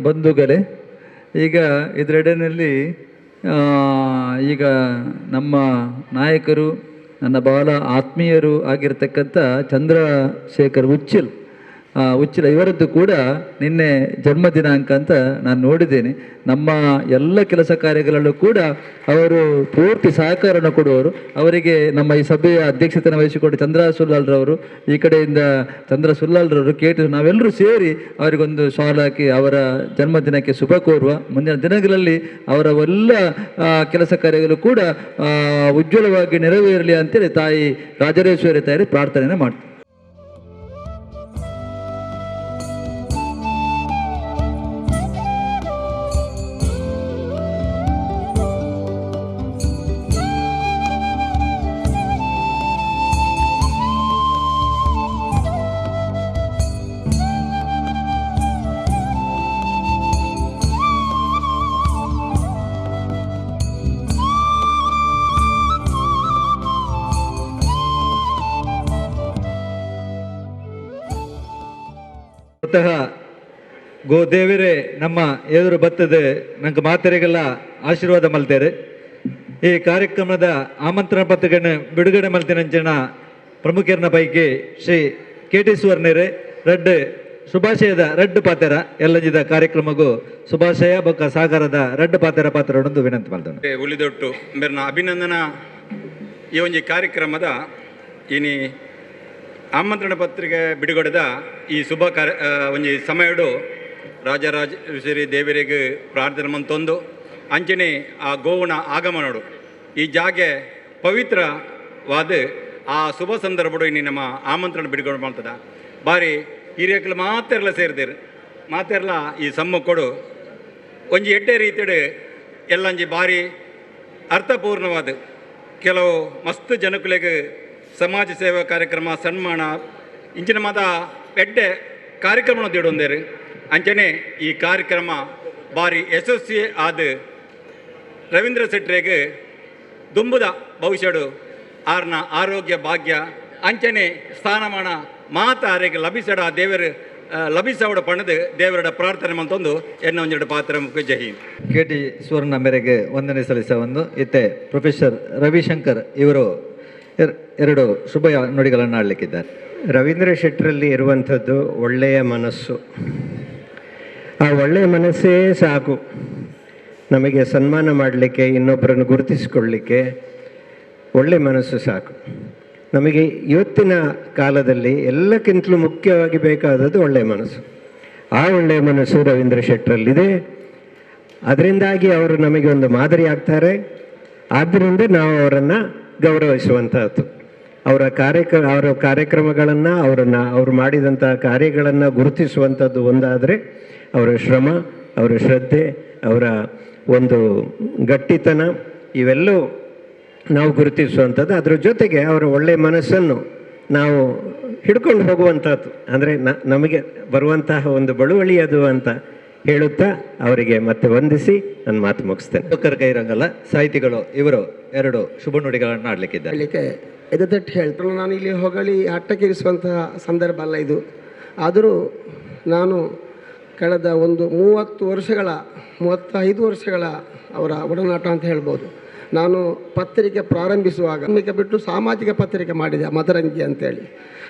ಬಂಧುಗಳೇ, ಈಗ ಇದರೆಡೆಯಲ್ಲಿ ಈಗ ನಮ್ಮ ನಾಯಕರು ನನ್ನ ಬಹಳ ಆತ್ಮೀಯರು ಆಗಿರ್ತಕ್ಕಂಥ ಚಂದ್ರಶೇಖರ್ ಉಚ್ಚಿಲ ಇವರದ್ದು ಕೂಡ ನಿನ್ನೆ ಜನ್ಮ ದಿನಾಂಕ ಅಂತ ನಾನು ನೋಡಿದ್ದೇನೆ. ನಮ್ಮ ಎಲ್ಲ ಕೆಲಸ ಕಾರ್ಯಗಳಲ್ಲೂ ಕೂಡ ಅವರು ಪೂರ್ತಿ ಸಹಕಾರವನ್ನು ಕೊಡುವವರು. ಅವರಿಗೆ ನಮ್ಮ ಈ ಸಭೆಯ ಅಧ್ಯಕ್ಷತೆಯನ್ನು ವಹಿಸಿಕೊಂಡು ಚಂದ್ರ ಸುಲ್ಲಾಲ್ರವರು, ಈ ಕಡೆಯಿಂದ ಚಂದ್ರ ಸುಲ್ಲಾಲ್ರವರು ಕೇಟು ನಾವೆಲ್ಲರೂ ಸೇರಿ ಅವರಿಗೊಂದು ಶಾಲ್ ಹಾಕಿ ಅವರ ಜನ್ಮದಿನಕ್ಕೆ ಶುಭ ಕೋರುವ. ಮುಂದಿನ ದಿನಗಳಲ್ಲಿ ಅವರ ಎಲ್ಲ ಕೆಲಸ ಕಾರ್ಯಗಳು ಕೂಡ ಉಜ್ವಲವಾಗಿ ನೆರವೇರಲಿ ಅಂತೇಳಿ ತಾಯಿ ರಾಜರಾಜೇಶ್ವರಿ ತಾಯಿ ಪ್ರಾರ್ಥನೆಯನ್ನು ಮಾಡ್ತಾರೆ. ಸ್ವತಃ ದೇವರೇ ನಮ್ಮ ಎದುರು ಬರ್ತದೆ ನಂಗೆ ಮಾತೆರೆಗೆಲ್ಲ ಆಶೀರ್ವಾದ ಮಲ್ತೇರು. ಈ ಕಾರ್ಯಕ್ರಮದ ಆಮಂತ್ರಣ ಪತ್ರಿಕೆಯನ್ನು ಬಿಡುಗಡೆ ಮಲ್ತಿನಂಚಿನ ಪ್ರಮುಖರನ ಪೈಕಿ ಶ್ರೀ KT ಸುವರ್ಣರೇ ರೆಡ್ ಶುಭಾಶಯದ ರೆಡ್ ಪಾತೆರ ಎಲ್ಲಜಿದ ಕಾರ್ಯಕ್ರಮಗೂ ಶುಭಾಶಯ ಬೊಕ್ಕ ಸಾಗರದ ರೆಡ್ ಪಾತ್ರೊಂದು ವಿನಂತಿ ಮಾಡ್ತೇನೆ. ಉಳಿದೊಟ್ಟು ಮೇರ್ನ ಅಭಿನಂದನಾ ಈ ಒಂಜಿ ಕಾರ್ಯಕ್ರಮದ ಇನಿ ಆಮಂತ್ರಣ ಪತ್ರಿಕೆ ಬಿಡುಗಡೆದ ಈ ಶುಭ ಒಂಜಿ ಸಮಯಡು ರಾಜರಾಜೇಶ್ವರಿ ದೇವರಿಗೆ ಪ್ರಾರ್ಥನೆ ಮಂತೊಂದು ಅಂಚನೆ ಆ ಗೋವನ ಆಗಮನಡು ಈ ಜಾಗೆ ಪವಿತ್ರವಾದ ಆ ಶುಭ ಸಂದರ್ಭಡು ಇನ್ನು ನಮ್ಮ ಆಮಂತ್ರಣ ಬಿಡುಗಡೆ ಮಾಡ್ತದ ಬಾರಿ ಹಿರಿಯಕ್ಕಲು ಮಾತೆರ್ಲ ಸೇರಿದೇರು ಮಾತೆರ್ಲ ಈ ಸಮ್ಮಕ್ಕೊಡು ಒಂಜಿ ಎಡ್ಡೆ ರೀತಿಡು ಎಲ್ಲಂಜಿ ಬಾರಿ ಅರ್ಥಪೂರ್ಣವಾದ ಕೆಲವು ಮಸ್ತ್ ಜನಕುಲೆಗೆ ಸಮಾಜ ಸೇವಾ ಕಾರ್ಯಕ್ರಮ ಸನ್ಮಾನ ಇಂಚಿನ ಮಾತ ಎಡ್ಡೆ ಕಾರ್ಯಕ್ರಮ ದೇಡೊಂದೇರು ಅಂಚನೆ ಈ ಕಾರ್ಯಕ್ರಮ ಬಾರಿ ಯಶಸ್ವಿ ಆದ ರವೀಂದ್ರ ಶೆಟ್ರಿಗೆ ದುಂಬುದ ಭವಿಷ್ಯಡು ಆರ್ನ ಆರೋಗ್ಯ ಭಾಗ್ಯ ಅಂಚನೆ ಸ್ಥಾನಮಾನ ಮಾತ ಆರೆಗೆ ಲಭಿಸಡ ದೇವರು ಲಭಿಸವಡ ಪಣದು ದೇವರ ಪ್ರಾರ್ಥನೆ ಮಂತೊಂದು ಎನ್ನ ಒಂದೆರಡು ಪಾತ್ರ ಮುಖ್ಯ ಜೈ ಹಿಂದ್. KT ಸುವರ್ಣ ಮೇರೆಗೆ ವಂದನೆ ಸಲ್ಲಿಸ ಒಂದು ಇತ್ತೆ ಪ್ರೊಫೆಸರ್ ರವಿಶಂಕರ್ ಇವರು ಎರಡು ಶುಭ ನುಡಿಗಳನ್ನು ಆಡಲಿಕ್ಕಿದ್ದಾರೆ. ರವೀಂದ್ರ ಶೆಟ್ಟರಲ್ಲಿ ಇರುವಂಥದ್ದು ಒಳ್ಳೆಯ ಮನಸ್ಸು. ಆ ಒಳ್ಳೆಯ ಮನಸ್ಸೇ ಸಾಕು ನಮಗೆ ಸನ್ಮಾನ ಮಾಡಲಿಕ್ಕೆ, ಇನ್ನೊಬ್ಬರನ್ನು ಗುರುತಿಸಿಕೊಳ್ಳಲಿಕ್ಕೆ ಒಳ್ಳೆಯ ಮನಸ್ಸು ಸಾಕು. ನಮಗೆ ಇವತ್ತಿನ ಕಾಲದಲ್ಲಿ ಎಲ್ಲಕ್ಕಿಂತಲೂ ಮುಖ್ಯವಾಗಿ ಬೇಕಾದದ್ದು ಒಳ್ಳೆಯ ಮನಸ್ಸು. ಆ ಒಳ್ಳೆಯ ಮನಸ್ಸು ರವೀಂದ್ರ ಶೆಟ್ಟರಲ್ಲಿದೆ. ಅದರಿಂದಾಗಿ ಅವರು ನಮಗೆ ಒಂದು ಮಾದರಿ ಆಗ್ತಾರೆ. ಆದ್ದರಿಂದ ನಾವು ಅವರನ್ನು ಗೌರವಿಸುವಂಥದ್ದು. ಅವರ ಕಾರ್ಯಕ್ರಮಗಳನ್ನು ಅವರು ಮಾಡಿದಂಥ ಕಾರ್ಯಗಳನ್ನು ಗುರುತಿಸುವಂಥದ್ದು ಒಂದಾದರೆ, ಅವರ ಶ್ರಮ, ಅವರ ಶ್ರದ್ಧೆ, ಅವರ ಒಂದು ಗಟ್ಟಿತನ ಇವೆಲ್ಲವೂ ನಾವು ಗುರುತಿಸುವಂಥದ್ದು. ಅದರ ಜೊತೆಗೆ ಅವರ ಒಳ್ಳೆಯ ಮನಸ್ಸನ್ನು ನಾವು ಹಿಡ್ಕೊಂಡು ಹೋಗುವಂಥದ್ದು. ಅಂದರೆ ನಮಗೆ ಬರುವಂತಹ ಒಂದು ಬಳುವಳಿ ಅದು ಅಂತ ಹೇಳುತ್ತಾ ಅವರಿಗೆ ಮತ್ತೆ ವಂದಿಸಿ ನನ್ನ ಮಾತು ಮುಗಿಸ್ತೇನೆ. ಡಾಕ್ಟರ್ ಕೈರಂಗಲ್ಲ ಸಾಹಿತಿಗಳು ಇವರು ಎರಡು ಶುಭ ನುಡಿಗಳನ್ನು ಆಡಲಿಕ್ಕಿದ್ದಾರೆ. ಹೇಳಲಿಕ್ಕೆ ಎದೆತಟ್ಟು ಹೇಳ್ತಾರೆ. ನಾನು ಇಲ್ಲಿ ಹೊಗಳಿ ಅಟ್ಟಕ್ಕಿರಿಸುವಂತಹ ಸಂದರ್ಭ ಅಲ್ಲ ಇದು. ಆದರೂ ನಾನು ಕಳೆದ ಒಂದು 35 ವರ್ಷಗಳ ಅವರ ಒಡನಾಟ ಅಂತ ಹೇಳ್ಬೋದು. ನಾನು ಪತ್ರಿಕೆ ಪ್ರಾರಂಭಿಸುವಾಗ ಬಿಟ್ಟು ಸಾಮಾಜಿಕ ಪತ್ರಿಕೆ ಮಾಡಿದೆ, ಮದರಂಗಿ ಅಂತೇಳಿ.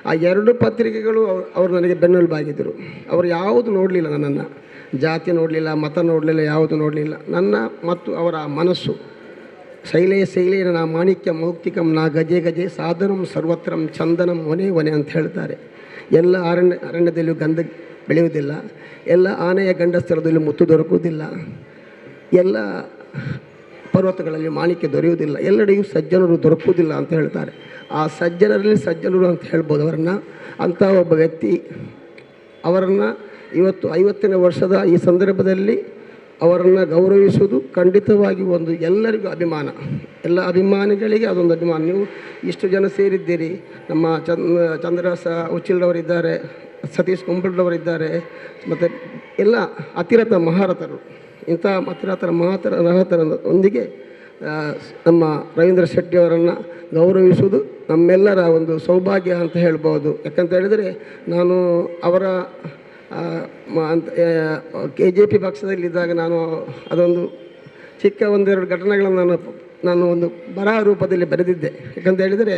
ಆ 2 ಪತ್ರಿಕೆಗಳು ಅವರು ನನಗೆ ಬೆನ್ನೆಲುಬಾಗಿದ್ದರು. ಅವರು ಯಾವುದು ನೋಡಲಿಲ್ಲ, ನನ್ನನ್ನು ಜಾತಿ ನೋಡಲಿಲ್ಲ, ಮತ ನೋಡಲಿಲ್ಲ, ಯಾವುದು ನೋಡಲಿಲ್ಲ. ನನ್ನ ಮತ್ತು ಅವರ ಮನಸ್ಸು ಶೈಲೇನ ನಾ ಮಾಣಿಕ್ಯ ಮೌಕ್ತಿಕಂ ನಾ ಗಜೆ ಗಜೆ ಸಾಧನಂ ಸರ್ವತ್ರಂ ಚಂದನಂ ಒನೆ ಅಂತ ಹೇಳ್ತಾರೆ. ಎಲ್ಲ ಅರಣ್ಯದಲ್ಲೂ ಗಂಧ ಬೆಳೆಯುವುದಿಲ್ಲ, ಎಲ್ಲ ಆನೆಯ ಗಂಡಸ್ಥಳದಲ್ಲಿ ಮುತ್ತು ದೊರಕುವುದಿಲ್ಲ, ಎಲ್ಲ ಪರ್ವತಗಳಲ್ಲಿ ಮಾಣಿಕ್ಯ ದೊರೆಯುವುದಿಲ್ಲ, ಎಲ್ಲೆಡೆಯೂ ಸಜ್ಜನರು ದೊರಕುವುದಿಲ್ಲ ಅಂತ ಹೇಳ್ತಾರೆ. ಆ ಸಜ್ಜನರಲ್ಲಿ ಸಜ್ಜನರು ಅಂತ ಹೇಳ್ಬೋದು ಅವರನ್ನು. ಅಂಥ ಒಬ್ಬ ವ್ಯಕ್ತಿ ಅವರನ್ನು ಇವತ್ತು 50ನೇ ವರ್ಷದ ಈ ಸಂದರ್ಭದಲ್ಲಿ ಅವರನ್ನು ಗೌರವಿಸುವುದು ಖಂಡಿತವಾಗಿ ಒಂದು ಎಲ್ಲರಿಗೂ ಅಭಿಮಾನ. ಎಲ್ಲ ಅಭಿಮಾನಿಗಳಿಗೆ ಅದೊಂದು ಅಭಿಮಾನ. ನೀವು ಇಷ್ಟು ಜನ ಸೇರಿದ್ದೀರಿ. ನಮ್ಮ ಚಂದ್ರಹಾಸ ಉಚ್ಚಿಲ್ರವರಿದ್ದಾರೆ, ಸತೀಶ್ ಕುಂಬಳರವರಿದ್ದಾರೆ, ಮತ್ತು ಎಲ್ಲ ಅತಿರಥ ಮಹಾರಥರು. ಇಂಥ ಮಹಾರಥರೊಂದಿಗೆ ನಮ್ಮ ರವೀಂದ್ರ ಶೆಟ್ಟಿಯವರನ್ನು ಗೌರವಿಸುವುದು ನಮ್ಮೆಲ್ಲರ ಒಂದು ಸೌಭಾಗ್ಯ ಅಂತ ಹೇಳ್ಬೋದು. ಯಾಕಂತ ಹೇಳಿದರೆ ನಾನು ಅವರ KJP ಪಕ್ಷದಲ್ಲಿದ್ದಾಗ ನಾನು ಅದೊಂದು ಚಿಕ್ಕ ಒಂದೆರಡು ಘಟನೆಗಳನ್ನು ನಾನು ಒಂದು ಬರಹ ರೂಪದಲ್ಲಿ ಬರೆದಿದ್ದೆ. ಯಾಕಂತ ಹೇಳಿದರೆ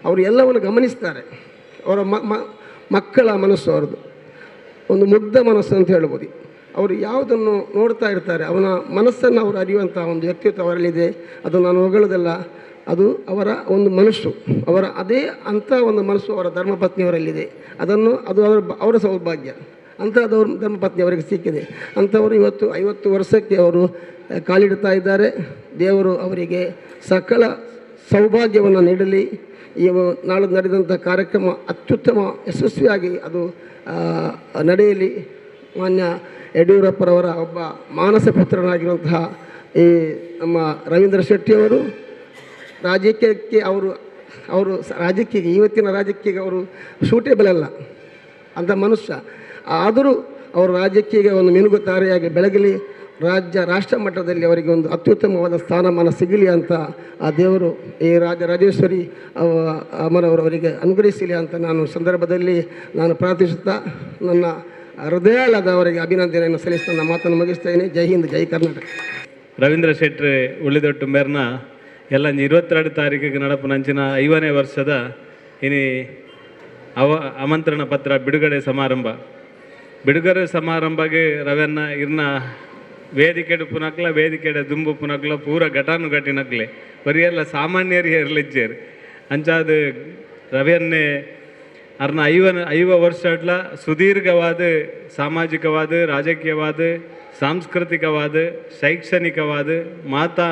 ಅವರು ಎಲ್ಲವನ್ನು ಗಮನಿಸ್ತಾರೆ. ಅವರ ಮಕ್ಕಳ ಮನಸ್ಸು ಅವ್ರದ್ದು ಒಂದು ಮುಗ್ಧ ಮನಸ್ಸು ಅಂತ ಹೇಳ್ಬೋದು. ಅವರು ಯಾವುದನ್ನು ನೋಡ್ತಾ ಇರ್ತಾರೆ, ಅವನ ಮನಸ್ಸನ್ನು ಅವರು ಅರಿಯುವಂಥ ಒಂದು ವ್ಯಕ್ತಿತ್ವ ಅವರಲ್ಲಿದೆ. ಅದು ನಾನು ಹೊಗಳೋದಲ್ಲ, ಅದು ಅವರ ಒಂದು ಮನಸ್ಸು, ಅವರ ಅದೇ ಅಂಥ ಒಂದು ಮನಸ್ಸು ಅವರ ಧರ್ಮಪತ್ನಿಯವರಲ್ಲಿದೆ. ಅದು ಅವರ ಸೌಭಾಗ್ಯ. ಅಂಥದ್ದವ್ರ ಧರ್ಮಪತ್ನಿ ಅವರಿಗೆ ಸಿಕ್ಕಿದೆ. ಅಂಥವರು ಇವತ್ತು 50 ವರ್ಷಕ್ಕೆ ಅವರು ಕಾಲಿಡ್ತಾ ಇದ್ದಾರೆ. ದೇವರು ಅವರಿಗೆ ಸಕಲ ಸೌಭಾಗ್ಯವನ್ನು ನೀಡಲಿ. ನಾಳೆ ನಡೆದಂಥ ಕಾರ್ಯಕ್ರಮ ಅತ್ಯುತ್ತಮ ಯಶಸ್ವಿಯಾಗಿ ಅದು ನಡೆಯಲಿ. ಮಾನ್ಯ ಯಡಿಯೂರಪ್ಪರವರ ಒಬ್ಬ ಮಾನಸ ಪುತ್ರನಾಗಿರುವಂತಹ ಈ ನಮ್ಮ ರವೀಂದ್ರ ಶೆಟ್ಟಿಯವರು ರಾಜಕೀಯಕ್ಕೆ ರಾಜಕೀಯ ಇವತ್ತಿನ ರಾಜಕೀಯಕ್ಕೆ ಅವರು ಸೂಟೇಬಲ್ ಅಲ್ಲ ಅಂಥ ಮನುಷ್ಯ. ಆದರೂ ಅವರು ರಾಜಕೀಯ ಒಂದು ಮಿನುಗುತಾರೆಯಾಗಿ ಬೆಳಗಲಿ, ರಾಷ್ಟ್ರ ಮಟ್ಟದಲ್ಲಿ ಅವರಿಗೆ ಒಂದು ಅತ್ಯುತ್ತಮವಾದ ಸ್ಥಾನಮಾನ ಸಿಗಲಿ ಅಂತ ಆ ದೇವರು ಈ ರಾಜರಾಜೇಶ್ವರಿ ಅಮ್ಮನವರವರಿಗೆ ಅನುಗ್ರಹಿಸಲಿ ಅಂತ ನಾನು ಸಂದರ್ಭದಲ್ಲಿ ಪ್ರಾರ್ಥಿಸುತ್ತಾ ನನ್ನ ಹೃದಯದವರಿಗೆ ಅಭಿನಂದನೆಯನ್ನು ಸಲ್ಲಿಸ್ತಾ ನನ್ನ ಮಾತನ್ನು ಮುಗಿಸ್ತೇನೆ. ಜೈ ಹಿಂದ್, ಜೈ ಕರ್ನಾಟಕ. ರವೀಂದ್ರ ಶೆಟ್ಟಿ ಉಳಿದೊಟ್ಟು ಮೇರ್ನ ಎಲ್ಲ 22 ತಾರೀಕಿಗೆ ನಡಪುನಂಚಿನ 5ನೇ ವರ್ಷದ ಇನಿ ಆಮಂತ್ರಣ ಪತ್ರ ಬಿಡುಗಡೆ ಸಮಾರಂಭಗೆ ರವನ್ನ ಇರ್ನ ವೇದಿಕೆಡು ಪುನಕ್ಲ ವೇದಿಕೆಡ ದುಂಬು ಪುನಕ್ಲ ಪೂರ ಘಟಾನು ಘಟಿನಕ್ಲೆ ಬರಿಯೆಲ್ಲ ಸಾಮಾನ್ಯರು ಇರಲಿಜ್ಜೇರು ಅಂಚಾದ ರವಿಯನ್ನೇ ಅರ್ನ 5 ವರ್ಷಡ್ಲ ಸುದೀರ್ಘವಾದ ಸಾಮಾಜಿಕವಾದ ರಾಜಕೀಯವಾದ ಸಾಂಸ್ಕೃತಿಕವಾದ ಶೈಕ್ಷಣಿಕವಾದ ಮಾತಾ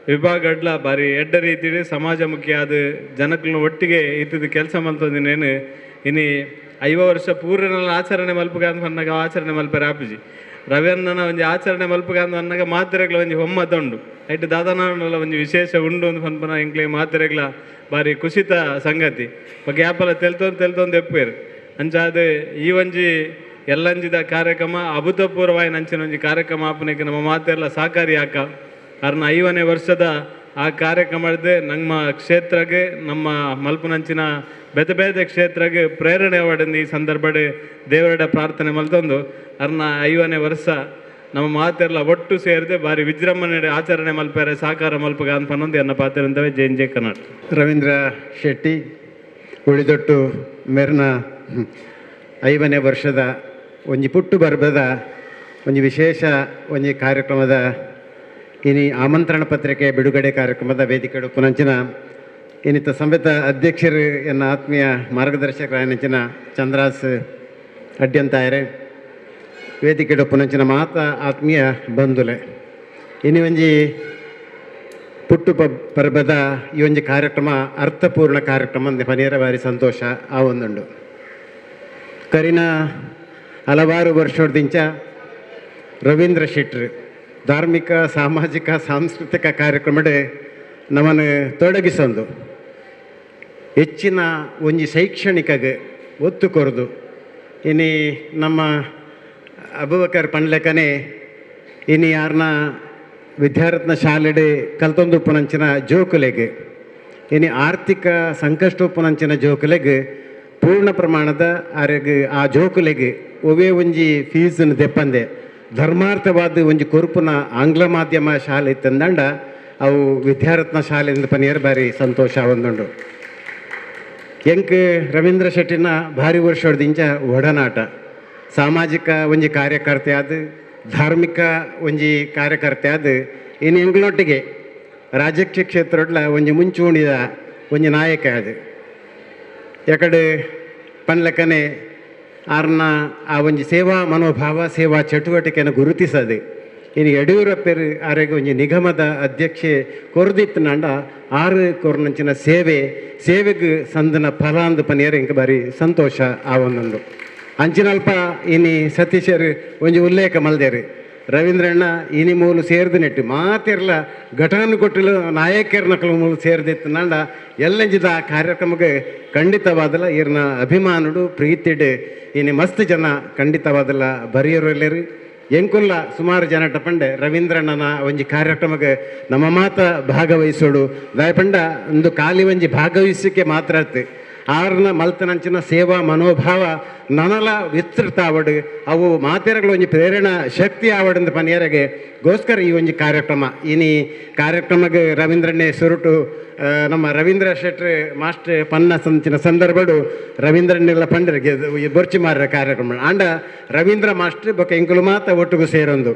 ವಿಭಾಗಡ್ಲ ಬಾರಿ ಎಡ್ಡ ರೀತಿಯಲ್ಲಿ ಸಮಾಜಮುಖಿಯಾದ ಜನಗಳನ್ನ ಒಟ್ಟಿಗೆ ಇತ್ತಿದ್ದು ಕೆಲಸ ಮಲ್ತೊಂದಿನೇನು ಇನ್ನು 5 ವರ್ಷ ಪೂರ್ವನೆಲ್ಲ ಆಚರಣೆ ಮಲ್ಪಗ ಅಂತ ಅನ್ನಗ ಆಚರಣೆ ಮಲ್ಪರೆ ಆಪಿಜಿ ರವಿಯಣ್ಣನ ಒಂದು ಆಚರಣೆ ಮಲ್ಪಗ ಅನ್ನಗ ಮಾತ್ರೆಗಳ ಒಂದು ಹೊಮ್ಮತ್ತುಂಡು ಐಟ್ ದಾದಾನಲ್ಲ ಒಂದು ವಿಶೇಷ ಉಂಡು ಅಂತ ಪನ್ಪನ ಇಂಕ್ಲೆ ಮಾತ್ರೆಗಳ ಬಾರಿ ಕುಸಿತ ಸಂಗತಿ ಬಗ್ಗೆ ಆಪಲ ತೆಲ್ತೊಂದು ಎಪ್ಪೇರು ಅಂಚಾದ ಈ ಒಂಜಿ ಎಲ್ಲಂಜಿದ ಕಾರ್ಯಕ್ರಮ ಅಭೂತಪೂರ್ವವಾಯಿ ನಂಚಿನ ಒಂಜಿ ಕಾರ್ಯಕ್ರಮ ಆಪನಕ್ಕೆ ನಮ್ಮ ಮಾತೆಲ್ಲ ಸಹಕಾರಿ ಆಕ ಅರ್ನ 5ನೇ ವರ್ಷದ ಆ ಕಾರ್ಯಕ್ರಮದ ನಮ್ಮ ಕ್ಷೇತ್ರಕ್ಕೆ ನಮ್ಮ ಮಲ್ಪನಂಚಿನ ಬೇತೆ ಬೇತೆ ಕ್ಷೇತ್ರಕ್ಕೆ ಪ್ರೇರಣೆ ಒಡೆದು ಈ ಸಂದರ್ಭ ದೇವರಡ ಪ್ರಾರ್ಥನೆ ಮಲ್ತೊಂದು ಅರ್ನ 5ನೇ ವರ್ಷ ನಮ್ಮ ಮಾತೆಲ್ಲ ಒಟ್ಟು ಸೇರಿದೆ ಬಾರಿ ವಿಜೃಂಭಣೆ ಆಚರಣೆ ಮಲ್ಪರೆ ಸಾಕಾರ ಮಲ್ಪಗ ಅಂತ ಅನ್ನೊಂದು ಎನ್ನ ಪಾತ್ರಂತವೇ ಜೈ ಕರ್ನಾಟಕ. ರವೀಂದ್ರ ಶೆಟ್ಟಿ ಉಳಿದೊಟ್ಟು ಮೇರ್ನ 5ನೇ ವರ್ಷದ ಒಂಜಿ ಪುಟ್ಟು ಬರ್ಬದ ಒಂಜಿ ವಿಶೇಷ ಒಂಜಿ ಕಾರ್ಯಕ್ರಮದ ಇನಿ ಆಮಂತ್ರಣ ಪತ್ರಿಕೆ ಬಿಡುಗಡೆ ಕಾರ್ಯಕ್ರಮದ ವೇದಿಕೆಡು ಪುನಂಚಿನ ಇನ್ನಿತ ಸಮೇತ ಅಧ್ಯಕ್ಷರು ಎನ್ನ ಆತ್ಮೀಯ ಮಾರ್ಗದರ್ಶಕರಾಯನಂಚಿನ ಚಂದ್ರಾಸ್ ಅಡ್ಯಂತಾಯರೆ ವೇದಿಕೆಡು ಪುನಂಚಿನ ಮಾತ ಆತ್ಮೀಯ ಬಂಧುಲೆ ಇನಿ ಒಂಜಿ ಪುಟ್ಟು ಪರ್ಬದ ಈ ಒಂಜಿ ಕಾರ್ಯಕ್ರಮ ಅರ್ಥಪೂರ್ಣ ಕಾರ್ಯಕ್ರಮ ಅಂದೆ ಪನೇರ ಬಾರಿ ಸಂತೋಷ ಆ ಒಂದುಂಡು ಕರಿನ ಹಲವಾರು ವರ್ಷದಿಂಚ ರವೀಂದ್ರ ಶೆಟ್ರು ಧಾರ್ಮಿಕ ಸಾಮಾಜಿಕ ಸಾಂಸ್ಕೃತಿಕ ಕಾರ್ಯಕ್ರಮಡೆ ನಮ್ಮನ್ನು ತೊಡಗಿಸೊಂದು ಹೆಚ್ಚಿನ ಒಂಜಿ ಶೈಕ್ಷಣಿಕಗೆ ಒತ್ತು ಕೊರದು ಇನಿ ನಮ್ಮ ಅಬುಬಕರ್ ಪಂಡ್ಲೆಕನೆ ಇನಿ ಯಾರನ್ನ ವಿದ್ಯಾರತ್ನ ಶಾಲೆಡೆ ಕಲ್ತೊಂದು ಪುನಂಚಿನ ಜೋಕುಲೆಗೆ ಇನಿ ಆರ್ಥಿಕ ಸಂಕಷ್ಟ ಪುನಂಚಿನ ಜೋಕುಲೆಗೆ ಪೂರ್ಣ ಪ್ರಮಾಣದ ಆರೆಗೆ ಆ ಜೋಕುಲೆಗೆ ಒವೇ ಒಂಜಿ ಫೀಸನ್ನು ದೆಪ್ಪಂದೆ ಧರ್ಮಾರ್ಥವಾದ ಒಂಜಿ ಕೊರುಪುನ ಆಂಗ್ಲ ಮಾಧ್ಯಮ ಶಾಲೆ ತಂದಂಡ ಅವು ವಿದ್ಯಾರತ್ನ ಶಾಲೆಯಿಂದ ಪನಿಯರ್ ಬಾರಿ ಸಂತೋಷ ಒಂದುಂಡು ಎಂಕ್ ರವೀಂದ್ರ ಶೆಟ್ಟಿನ ಭಾರಿ ವರ್ಷದಿಂದ ಒಡನಾಟ ಸಾಮಾಜಿಕ ಒಂಜಿ ಕಾರ್ಯಕರ್ತೆ ಆದ ಧಾರ್ಮಿಕ ಒಂಜಿ ಕಾರ್ಯಕರ್ತೆ ಆದ ಇನ್ನು ಎಂಗ್ಲೊಟ್ಟಿಗೆ ರಾಜಕೀಯ ಕ್ಷೇತ್ರಡ್ಲ ಒಂಜಿ ಮುಂಚೂಣಿದ ಒಂಜಿ ನಾಯಕ ಅದು ಯಾಕಡೆ ಪನ್ಲೆಕ್ಕನೆ ಆರ್ನ ಆ ಒಂಜಿ ಸೇವಾ ಮನೋಭಾವ ಸೇವಾ ಚಟುವಟಿಕೆಯನ್ನು ಗುರುತಿಸದೆ ಇನ್ನು ಯಡಿಯೂರಪ್ಪರು ಆರೆಗೆ ಒಂಜಿ ನಿಗಮದ ಅಧ್ಯಕ್ಷೆ ಕೊರದಿತ್ತು ನಂಡ 6 ಕೊರ್ನಂಚಿನ ಸೇವೆಗೆ ಸಂದನ ಫಲ ಅಂದು ಪನಿಯರ್ ಇಂಕ ಬಾರಿ ಸಂತೋಷ ಆ ಒಂದೊಂದು ಅಂಚಿನಲ್ಪ ಇನಿ ಸತೀಶರು ಒಂಜಿ ಉಲ್ಲೇಖ ಮಲ್ದೇರು ರವೀಂದ್ರಣ್ಣ ಇನಿ ಮೂಲು ಸೇರಿದ ನೆಟ್ಟು ಮಾತಿರ್ಲ ಘಟನೆ ಕೊಟ್ಟಲು ನಾಯಕರ ನಕಲು ಮೂಲು ಸೇರಿದಿತ್ತು ನಂಡ ಎಲ್ಲಂಜಿದ ಆ ಕಾರ್ಯಕ್ರಮಕ್ಕೆ ಖಂಡಿತವಾದಲ್ಲ ಇರ್ನ ಅಭಿಮಾನುಡು ಪ್ರೀತಿಡು ಇನಿ ಮಸ್ತ್ ಜನ ಖಂಡಿತವಾದಲ್ಲ ಬರೆಯೋರೆಲ್ಲರು ಎಂಕುಲ್ಲ ಸುಮಾರು ಜನ ಟಪಂಡೆ ರವೀಂದ್ರಣ್ಣನ ಒಂಜಿ ಕಾರ್ಯಕ್ರಮಕ್ಕೆ ನಮ್ಮ ಮಾತ ಭಾಗವಹಿಸೋಡು ದಯಪಂಡ ಒಂದು ಖಾಲಿ ಒಂಜಿ ಭಾಗವಹಿಸಿಕೆ ಮಾತ್ರ ಆರ್ನ ಮಲ್ತನಂಚಿನ ಸೇವಾ ಮನೋಭಾವ ನನಲ ವಿಸ್ತೃತ ಆವಡು ಅವು ಮಾತೆರಗಳು ಒಂಜಿ ಪ್ರೇರಣಾ ಶಕ್ತಿ ಆವಡಂದು ಪನಿಯರಿಗೆ ಗೋಸ್ಕರ ಈ ಒಂಜಿ ಕಾರ್ಯಕ್ರಮ ಇನಿ ಕಾರ್ಯಕ್ರಮಕ್ಕೆ ರವೀಂದ್ರಣ್ಣೆ ಸುರುಟು ನಮ್ಮ ರವೀಂದ್ರ ಶೆಟ್ಟಿ ಮಾಸ್ಟರ್ ಪನ್ನ ಸಂಚಿನ ಸಂದರ್ಭಡು ರವೀಂದ್ರನ್ನೆಲ್ಲ ಪಂಡರಿಗೆ ಬೊರ್ಚಿ ಮಾರ ಕಾರ್ಯಕ್ರಮ ಆಂಡ ರವೀಂದ್ರ ಮಾಸ್ಟರ್ ಬೊಕ್ಕ ಎಂಕುಲು ಮಾತ ಒಟ್ಟಿಗೂ ಸೇರೊಂದು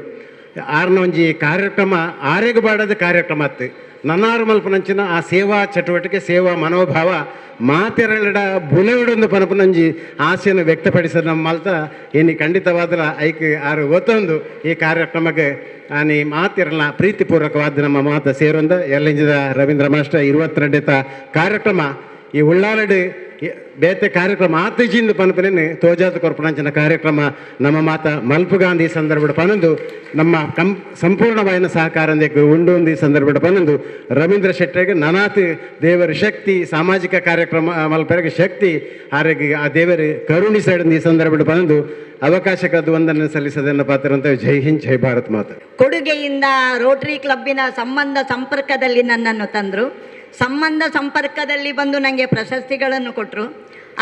ಆರ್ನ ಒಂಜಿ ಕಾರ್ಯಕ್ರಮ ಆರೆಗೆ ಬಾಡದ ಕಾರ್ಯಕ್ರಮ ಅತ್ತು ನನ್ನಾರು ಮಲ್ಪನಂಚಿನ ಆ ಸೇವಾ ಚಟುವಟಿಕೆ ಸೇವಾ ಮನೋಭಾವ ಮಾತೆರಳ ಬುಲೆವಿಡೊಂದು ಪನಪನಂಜಿ ಆಸೆಯನ್ನು ವ್ಯಕ್ತಪಡಿಸಿದ ನಮ್ಮ ಮಲ್ತ ಇನ್ನು ಖಂಡಿತವಾದ ಐಕೆ ಆರು ಒತ್ತೊಂದು ಈ ಕಾರ್ಯಕ್ರಮಕ್ಕೆ ಆನಿ ಮಾತಿರಲ್ಲ ಪ್ರೀತಿಪೂರ್ವಕವಾದ ನಮ್ಮ ಮಾತ ಸೇರೊಂದ ಎಲ್ಲಂಜಿದ ರವೀಂದ್ರ ಮಾಸ್ಟರ್ 22 ಕಾರ್ಯಕ್ರಮ ಈ ಉಳ್ಳಾಲಡು ಬೇತೆ ಕಾರ್ಯಕ್ರಮ ಆತಜಿಂದು ಪನಪನೇನು ತೋಜಾತ ಕೊರ್ಪಣಂಚಿನ ಕಾರ್ಯಕ್ರಮ ನಮ್ಮ ಮಾತ ಮಲ್ಪುಗಾಂಧಿ ಸಂದರ್ಭದ ಪನೊಂದು ನಮ್ಮ ಸಂಪೂರ್ಣವಾಯಿನ ಸಹಕಾರ ಉಂಡು ಈ ಸಂದರ್ಭದ ಪನೊಂದು ರವೀಂದ್ರ ಶೆಟ್ಟಿಗೆ ನನಾತ್ ದೇವರ ಶಕ್ತಿ ಸಾಮಾಜಿಕ ಕಾರ್ಯಕ್ರಮ ಮಲ್ಪರಿಗೆ ಶಕ್ತಿ ಆರೆಗೆ ಆ ದೇವರು ಕರುಣಿಸಡ ಈ ಸಂದರ್ಭದ ಪನೊಂದು ಅವಕಾಶಕ್ಕದು ಒಂದನ್ನು ಸಲ್ಲಿಸದನ್ನ ಪಾತ್ರ ಜೈ ಹಿಂದ್ ಜೈ ಭಾರತ್ ಮಾತಾ. ಕೊಡುಗೆಯಿಂದ ರೋಟರಿ ಕ್ಲಬ್ಬಿನ ಸಂಬಂಧ ಸಂಪರ್ಕದಲ್ಲಿ ನನ್ನನ್ನು ತಂದರು. ಸಂಬಂಧ ಸಂಪರ್ಕದಲ್ಲಿ ಬಂದು ನನಗೆ ಪ್ರಶಸ್ತಿಗಳನ್ನು ಕೊಟ್ಟರು.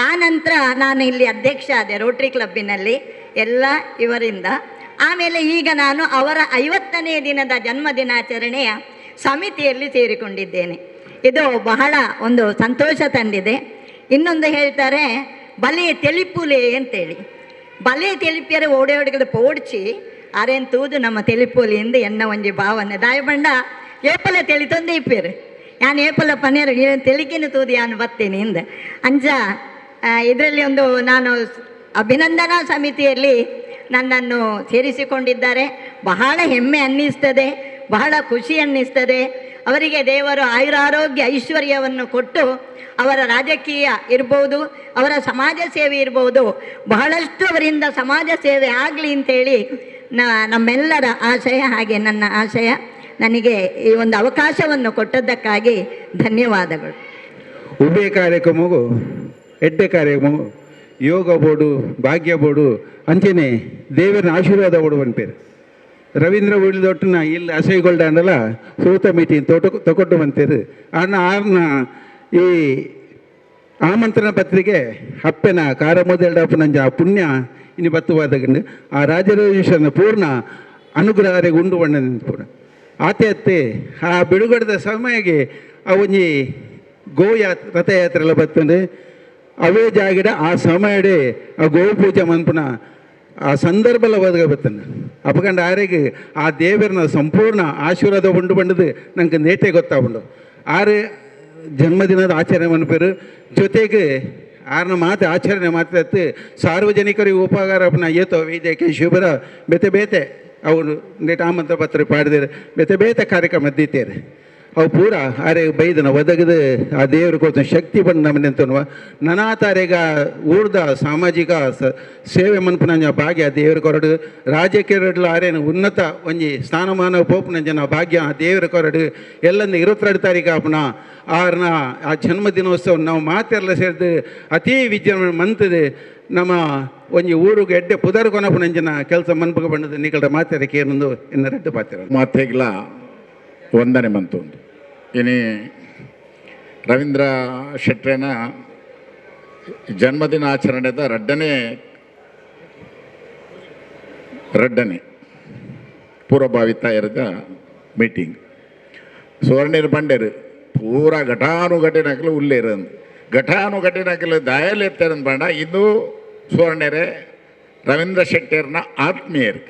ಆ ನಂತರ ನಾನು ಇಲ್ಲಿ ಅಧ್ಯಕ್ಷ ಆದೆ ರೋಟರಿ ಕ್ಲಬ್ಬಿನಲ್ಲಿ. ಎಲ್ಲ ಇವರಿಂದ. ಆಮೇಲೆ ಈಗ ನಾನು ಅವರ 50ನೇ ದಿನದ ಜನ್ಮದಿನಾಚರಣೆಯ ಸಮಿತಿಯಲ್ಲಿ ಸೇರಿಕೊಂಡಿದ್ದೇನೆ. ಇದು ಬಹಳ ಒಂದು ಸಂತೋಷ ತಂದಿದೆ. ಇನ್ನೊಂದು ಹೇಳ್ತಾರೆ ಬಲೆ ತೆಲಿಪುಲೆ ಅಂತೇಳಿ, ಬಲೆ ತೆಲಿಪಿಯರೆ ಓಡೋಡಿಗಳು ಪೋಡ್ಚಿ ಅರೇನು ತೂದು ನಮ್ಮ ತೆಲಿಪುಲಿ ಎಂದು ಎನ್ನ ಒಂಜಿ ಭಾವನೆ ದಾಯಬಂಡ ಏಪಲ ತೆಲಿತೊಂದೇ ಇಪ್ಪೇರು ಯಾನು ಏಪಲ ಪನೇರು ತೆಲಿಕಿನ ತೂದು ಯಾನು ಬರ್ತೇನೆ ಇಂದ ಅಂಜ ಇದರಲ್ಲಿ ಒಂದು ನಾನು ಅಭಿನಂದನಾ ಸಮಿತಿಯಲ್ಲಿ ನನ್ನನ್ನು ಸೇರಿಸಿಕೊಂಡಿದ್ದಾರೆ. ಬಹಳ ಹೆಮ್ಮೆ ಅನ್ನಿಸ್ತದೆ, ಬಹಳ ಖುಷಿ ಅನ್ನಿಸ್ತದೆ. ಅವರಿಗೆ ದೇವರು ಆಯುರಾರೋಗ್ಯ ಐಶ್ವರ್ಯವನ್ನು ಕೊಟ್ಟು ಅವರ ರಾಜಕೀಯ ಇರ್ಬೋದು, ಅವರ ಸಮಾಜ ಸೇವೆ ಇರ್ಬೋದು, ಬಹಳಷ್ಟು ಅವರಿಂದ ಸಮಾಜ ಸೇವೆ ಆಗಲಿ ಅಂತೇಳಿ ನಮ್ಮೆಲ್ಲರ ಆಶಯ, ಹಾಗೆ ನನ್ನ ಆಶಯ. ನನಗೆ ಈ ಒಂದು ಅವಕಾಶವನ್ನು ಕೊಟ್ಟದ್ದಕ್ಕಾಗಿ ಧನ್ಯವಾದಗಳು. ಉಭಯ ಕಾರ್ಯಕ್ರಮಗೂ ಎಡ್ಡೆ ಕಾರ್ಯಕ್ರಮವು ಯೋಗ ಬೋರ್ಡು ಭಾಗ್ಯ ಬೋರ್ಡು ಅಂಚೆನೆ ದೇವರ ಆಶೀರ್ವಾದ ಬೋರ್ಡು ಬಂದ್ಪೇರು ರವೀಂದ್ರ ಉಳಿದೊಟ್ಟನ ಇಲ್ಲಿ ಅಸೈಗೊಳ್ಳ ಅಂಡಲ ಸೂತ ಮೀಟಿಂಗ್ ತೊಗೊಟ್ಟು ಬಂತೇರು ಅಣ್ಣ ಆರ್ನ ಈ ಆಮಂತ್ರಣ ಪತ್ರಿಕೆ ಅಪ್ಪೆನ ಕಾರ ಮೊದಲಪ್ಪ ಆ ಪುಣ್ಯ ಇನ್ನು ಬತ್ತುವಾದಗಂಡು ಆ ರಾಜರಾಜೇಶ್ವರನ ಪೂರ್ಣ ಅನುಗ್ರಹರಿಗೆ ಉಂಡು ಬಣ್ಣ ನಿಂತ್ಪೂರ ಆತೆ ಅತ್ತೆ ಆ ಬಿಡುಗಡೆದ ಸಮಯಕ್ಕೆ ಆ ಒಂಜಿ ರಥಯಾತ್ರೆ ಎಲ್ಲ ಬರ್ತಂದ್ರೆ ಅವೇ ಜಾಗಿಡ ಆ ಸಮಯಡೆ ಆ ಗೋವು ಪೂಜೆ ಮನ್ಪುನ ಆ ಸಂದರ್ಭಲ್ಲ ಒದಗ ಬರ್ತನೆ ಅಪ್ಪಕಂಡ ಆರೆಗೆ ಆ ದೇವರನ್ನ ಸಂಪೂರ್ಣ ಆಶೀರ್ವಾದ ಉಂಡು ಬಂಡದು ನಂಗೆ ನೇಟೆ ಗೊತ್ತಾಗ್ಬಿಡು ಆರು ಜನ್ಮದಿನದ ಆಚರಣೆ ಮನ್ಪೇರು ಜೊತೆಗೆ ಆರನ ಮಾತು ಆಚರಣೆ ಮಾತಾಡ್ತು ಸಾರ್ವಜನಿಕರಿಗೆ ಉಪಕಾರ ಏತೋ ವೈದ್ಯಕೀಯ ಶಿಬಿರ ಬೇತೆ ಬೇತೆ ಅವರು ನೇಟ ಆಮಂತ್ರ ಪತ್ರ ಪಾಡಿದಾರೆ ಬೇತೆ ಬೇತೆ ಕಾರ್ಯಕ್ರಮ ದೀತೇರೆ ಅವು ಪೂರ ಆರೆ ಬೈದನ ಒದಗದು ಆ ದೇವ್ರ ಕೊಡ್ತಾನೆ ಶಕ್ತಿ ಬಂದು ನಮ್ಮನೆ ಅಂತನ್ವ ನನಾತಾರೆಗ ಊರ್ದ ಸಾಮಾಜಿಕ ಸೇವೆ ಮನ್ಪುನ ಭಾಗ್ಯ ದೇವ್ರ ಕೊರಡು ರಾಜಕೀಯ ಆರೇನು ಉನ್ನತ ಒಂಜಿ ಸ್ಥಾನಮಾನ ಪೋಪುನ ಜನ ಭಾಗ್ಯ ದೇವ್ರ ಕೊರಡು ಎಲ್ಲಂದು 22 ತಾರೀಕು ಆಪುನ ಆರ್ನ ಆ ಜನ್ಮದಿನೋತ್ಸವ ನಾವು ಮಾತೆಲ್ಲ ಸೇರಿದು ಅತೀ ವಿಜೃಂಭಣೆ ಮಂತದೆ ನಮ್ಮ ಒಂಜಿ ಊರಿಗೆ ಎಡ್ಡೆ ಪುದರ್ ಕೊನಪುನಂಜನ ಕೆಲಸ ಮನ್ಪಗ ಬಂದದ್ದು ನಿಕಲ್ಡ ಮಾತಾಡಕ್ಕೆ ಏನೊಂದು ಇನ್ನು ರೆಡ್ಡು ಪಾತ್ರ ಮಾತೆಗ್ಲ ವಂದನೆ ಮಂತು ಇನಿ ರವೀಂದ್ರ ಶೆಟ್ರೇನ ಜನ್ಮದಿನ ಆಚರಣೆದ ರಡ್ಡನೆ ಪೂರ್ವಭಾವಿತ ಇರದ ಮೀಟಿಂಗ್ ಸುವರ್ಣೀರ್ ಬಂಡೇರು ಪೂರ ಘಟಾನುಘಟಿನಕಲು ಉಲ್ಲೇರಂದು ಘಟಾನುಘಟಿನಕಲು ದಾಯಲ್ ಎತ್ತರಂದು ಬಂಡ ಇದು ಸುವರ್ಣೇರೆ ರವೀಂದ್ರ ಶೆಟ್ಟರ್ನ ಆತ್ಮೀಯರು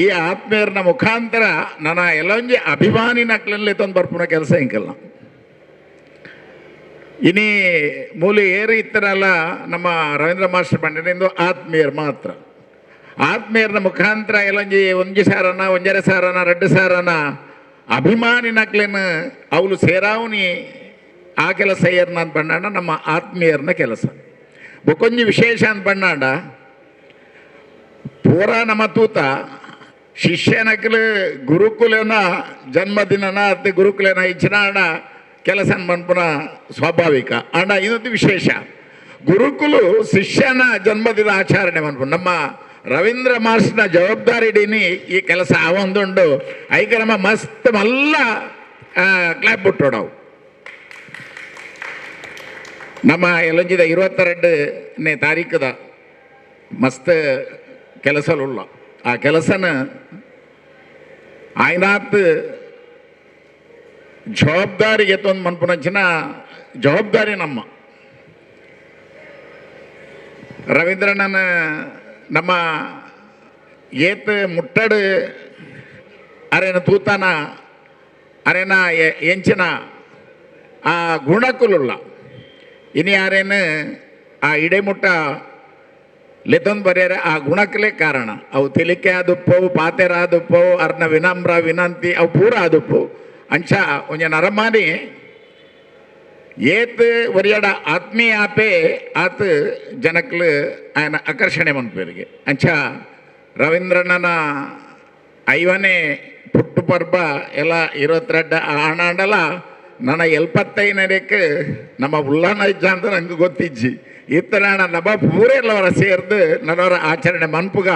ಈ ಆತ್ಮೀಯರನ್ನ ಮುಖಾಂತರ ನನ್ನ ಎಲ್ಲೊಂಜಿ ಅಭಿಮಾನಿ ನಕ್ಲಲ್ಲಿ ತಂದು ಬರ್ಪುನ ಕೆಲಸ ಹಿಂಕಲ್ಲ ಇನಿ ಮೂಲಿ ಏರಿ ಇತ್ತರಲ್ಲ ನಮ್ಮ ರವೀಂದ್ರ ಮಾಸ್ಟರ್ ಬಂಡಿನಿಂದು ಆತ್ಮೀಯರು ಮಾತ್ರ ಆತ್ಮೀಯರನ್ನ ಮುಖಾಂತರ ಎಲ್ಲೊಂಜಿ ಒಂಜಿ ಸಾರನ ಒಂಜರೆ ಸಾರನ 2 ಸಾರನ ಅಭಿಮಾನಿ ನಕ್ಲಿನ ಅವಳು ಸೇರಾವನಿ ಆ ಕೆಲಸ ಏರ್ನ ಅಂತ ಬಂಡಾಡ ನಮ್ಮ ಆತ್ಮೀಯರನ್ನ ಕೆಲಸ ಬೊಕೊಂಜಿ ವಿಶೇಷ ಅಂತ ಬಂಡಾಡ ಪೂರ ನಮ್ಮ ತೂತ ಶಿಷ್ಯನಕಲು ಗುರುಕುಲನ ಜನ್ಮದಿನನ ಅತ್ತೆ ಗುರುಕುಲನ ಇಚ್ಚಿನಾಡ ಕೆಲಸ ಮನ್ಪುನ ಸ್ವಾಭಾವಿಕ ಅಂಡ ಇದೊಂದು ವಿಶೇಷ ಗುರುಕುಲು ಶಿಷ್ಯನ ಜನ್ಮದಿನ ಆಚರಣೆ ಮನ್ಪು ನಮ್ಮ ರವೀಂದ್ರ ಮಾಸ್ಟರ್ನ ಜವಾಬ್ದಾರಿಡೀನಿ ಈ ಕೆಲಸ ಅವೊಂದುಂಡು ಐಕ್ರಮ ಮಸ್ತ್ ಮಲ್ಲ ಕ್ಲಾಪ್ ಬಿಟ್ಟೋಡವು ನಮ್ಮ ಎಲ್ಲೊಂಜಿದ 22ನೇ ತಾರೀಕದ ಮಸ್ತ್ ಕೆಲಸಲುಳ್ಳ ಆ ಕೆಲಸನ ಆಯ್ನಾತ್ ಜವಾಬ್ದಾರಿ ಎತ್ತೊಂದು ಮನ್ಪುನಂಚಿನ ಜವಾಬ್ದಾರಿ ನಮ್ಮ ರವೀಂದ್ರಣ್ಣನ ನಮ್ಮ ಏತ್ ಮುಟ್ಟಡು ಅರೇನ ತೂತಾನ ಅರೇನ ಎಂಚಿನ ಆ ಗುಣಕುಲುಳ್ಳ ಇನಿ ಯಾರೇನು ಆ ಇಡೆಮುಟ್ಟ ಲೆತೊಂದು ಬರ್ಯಾರ ಆ ಗುಣಕ್ಕಲೇ ಕಾರಣ ಅವು ತೆಲಿಕೆ ಆದುಪ್ಪವು ಪಾತೆರ ಆದುಪ್ಪವು ಅರ್ನ ವಿನಮ್ರ ವಿನಂತಿ ಅವು ಪೂರ ಆದುಪ್ಪವು ಅಂಚ ಒಂಜ ನರಮಾನಿ ಏತ್ ಒರಿಯಡ ಆತ್ಮೀಯ ಆಪೆ ಆತ್ ಜನಕ್ಲು ಆಯನ ಆಕರ್ಷಣೆ ಮನ್ಪೇರಿಗೆ ಅಂಚ ರವೀಂದ್ರಣ್ಣನ 5ನೇ ಪುಟ್ಟು ಪರ್ಬ ಎಲ್ಲ 22 ಆಣಾಂಡಲ ನನ್ನ 75ನೇಕ್ಕೆ ನಮ್ಮ ಉಳ್ಳಾನ ಇಜ್ಜ ಅಂತ ನಂಗೆ ಗೊತ್ತಿಜ್ಜಿ ಇತ್ತನ ನಮ್ಮ ಪೂರೆಲ್ಲವರ ಸೇರ್ದು ನನ್ನವರ ಆಚರಣೆ ಮನ್ಪುಗ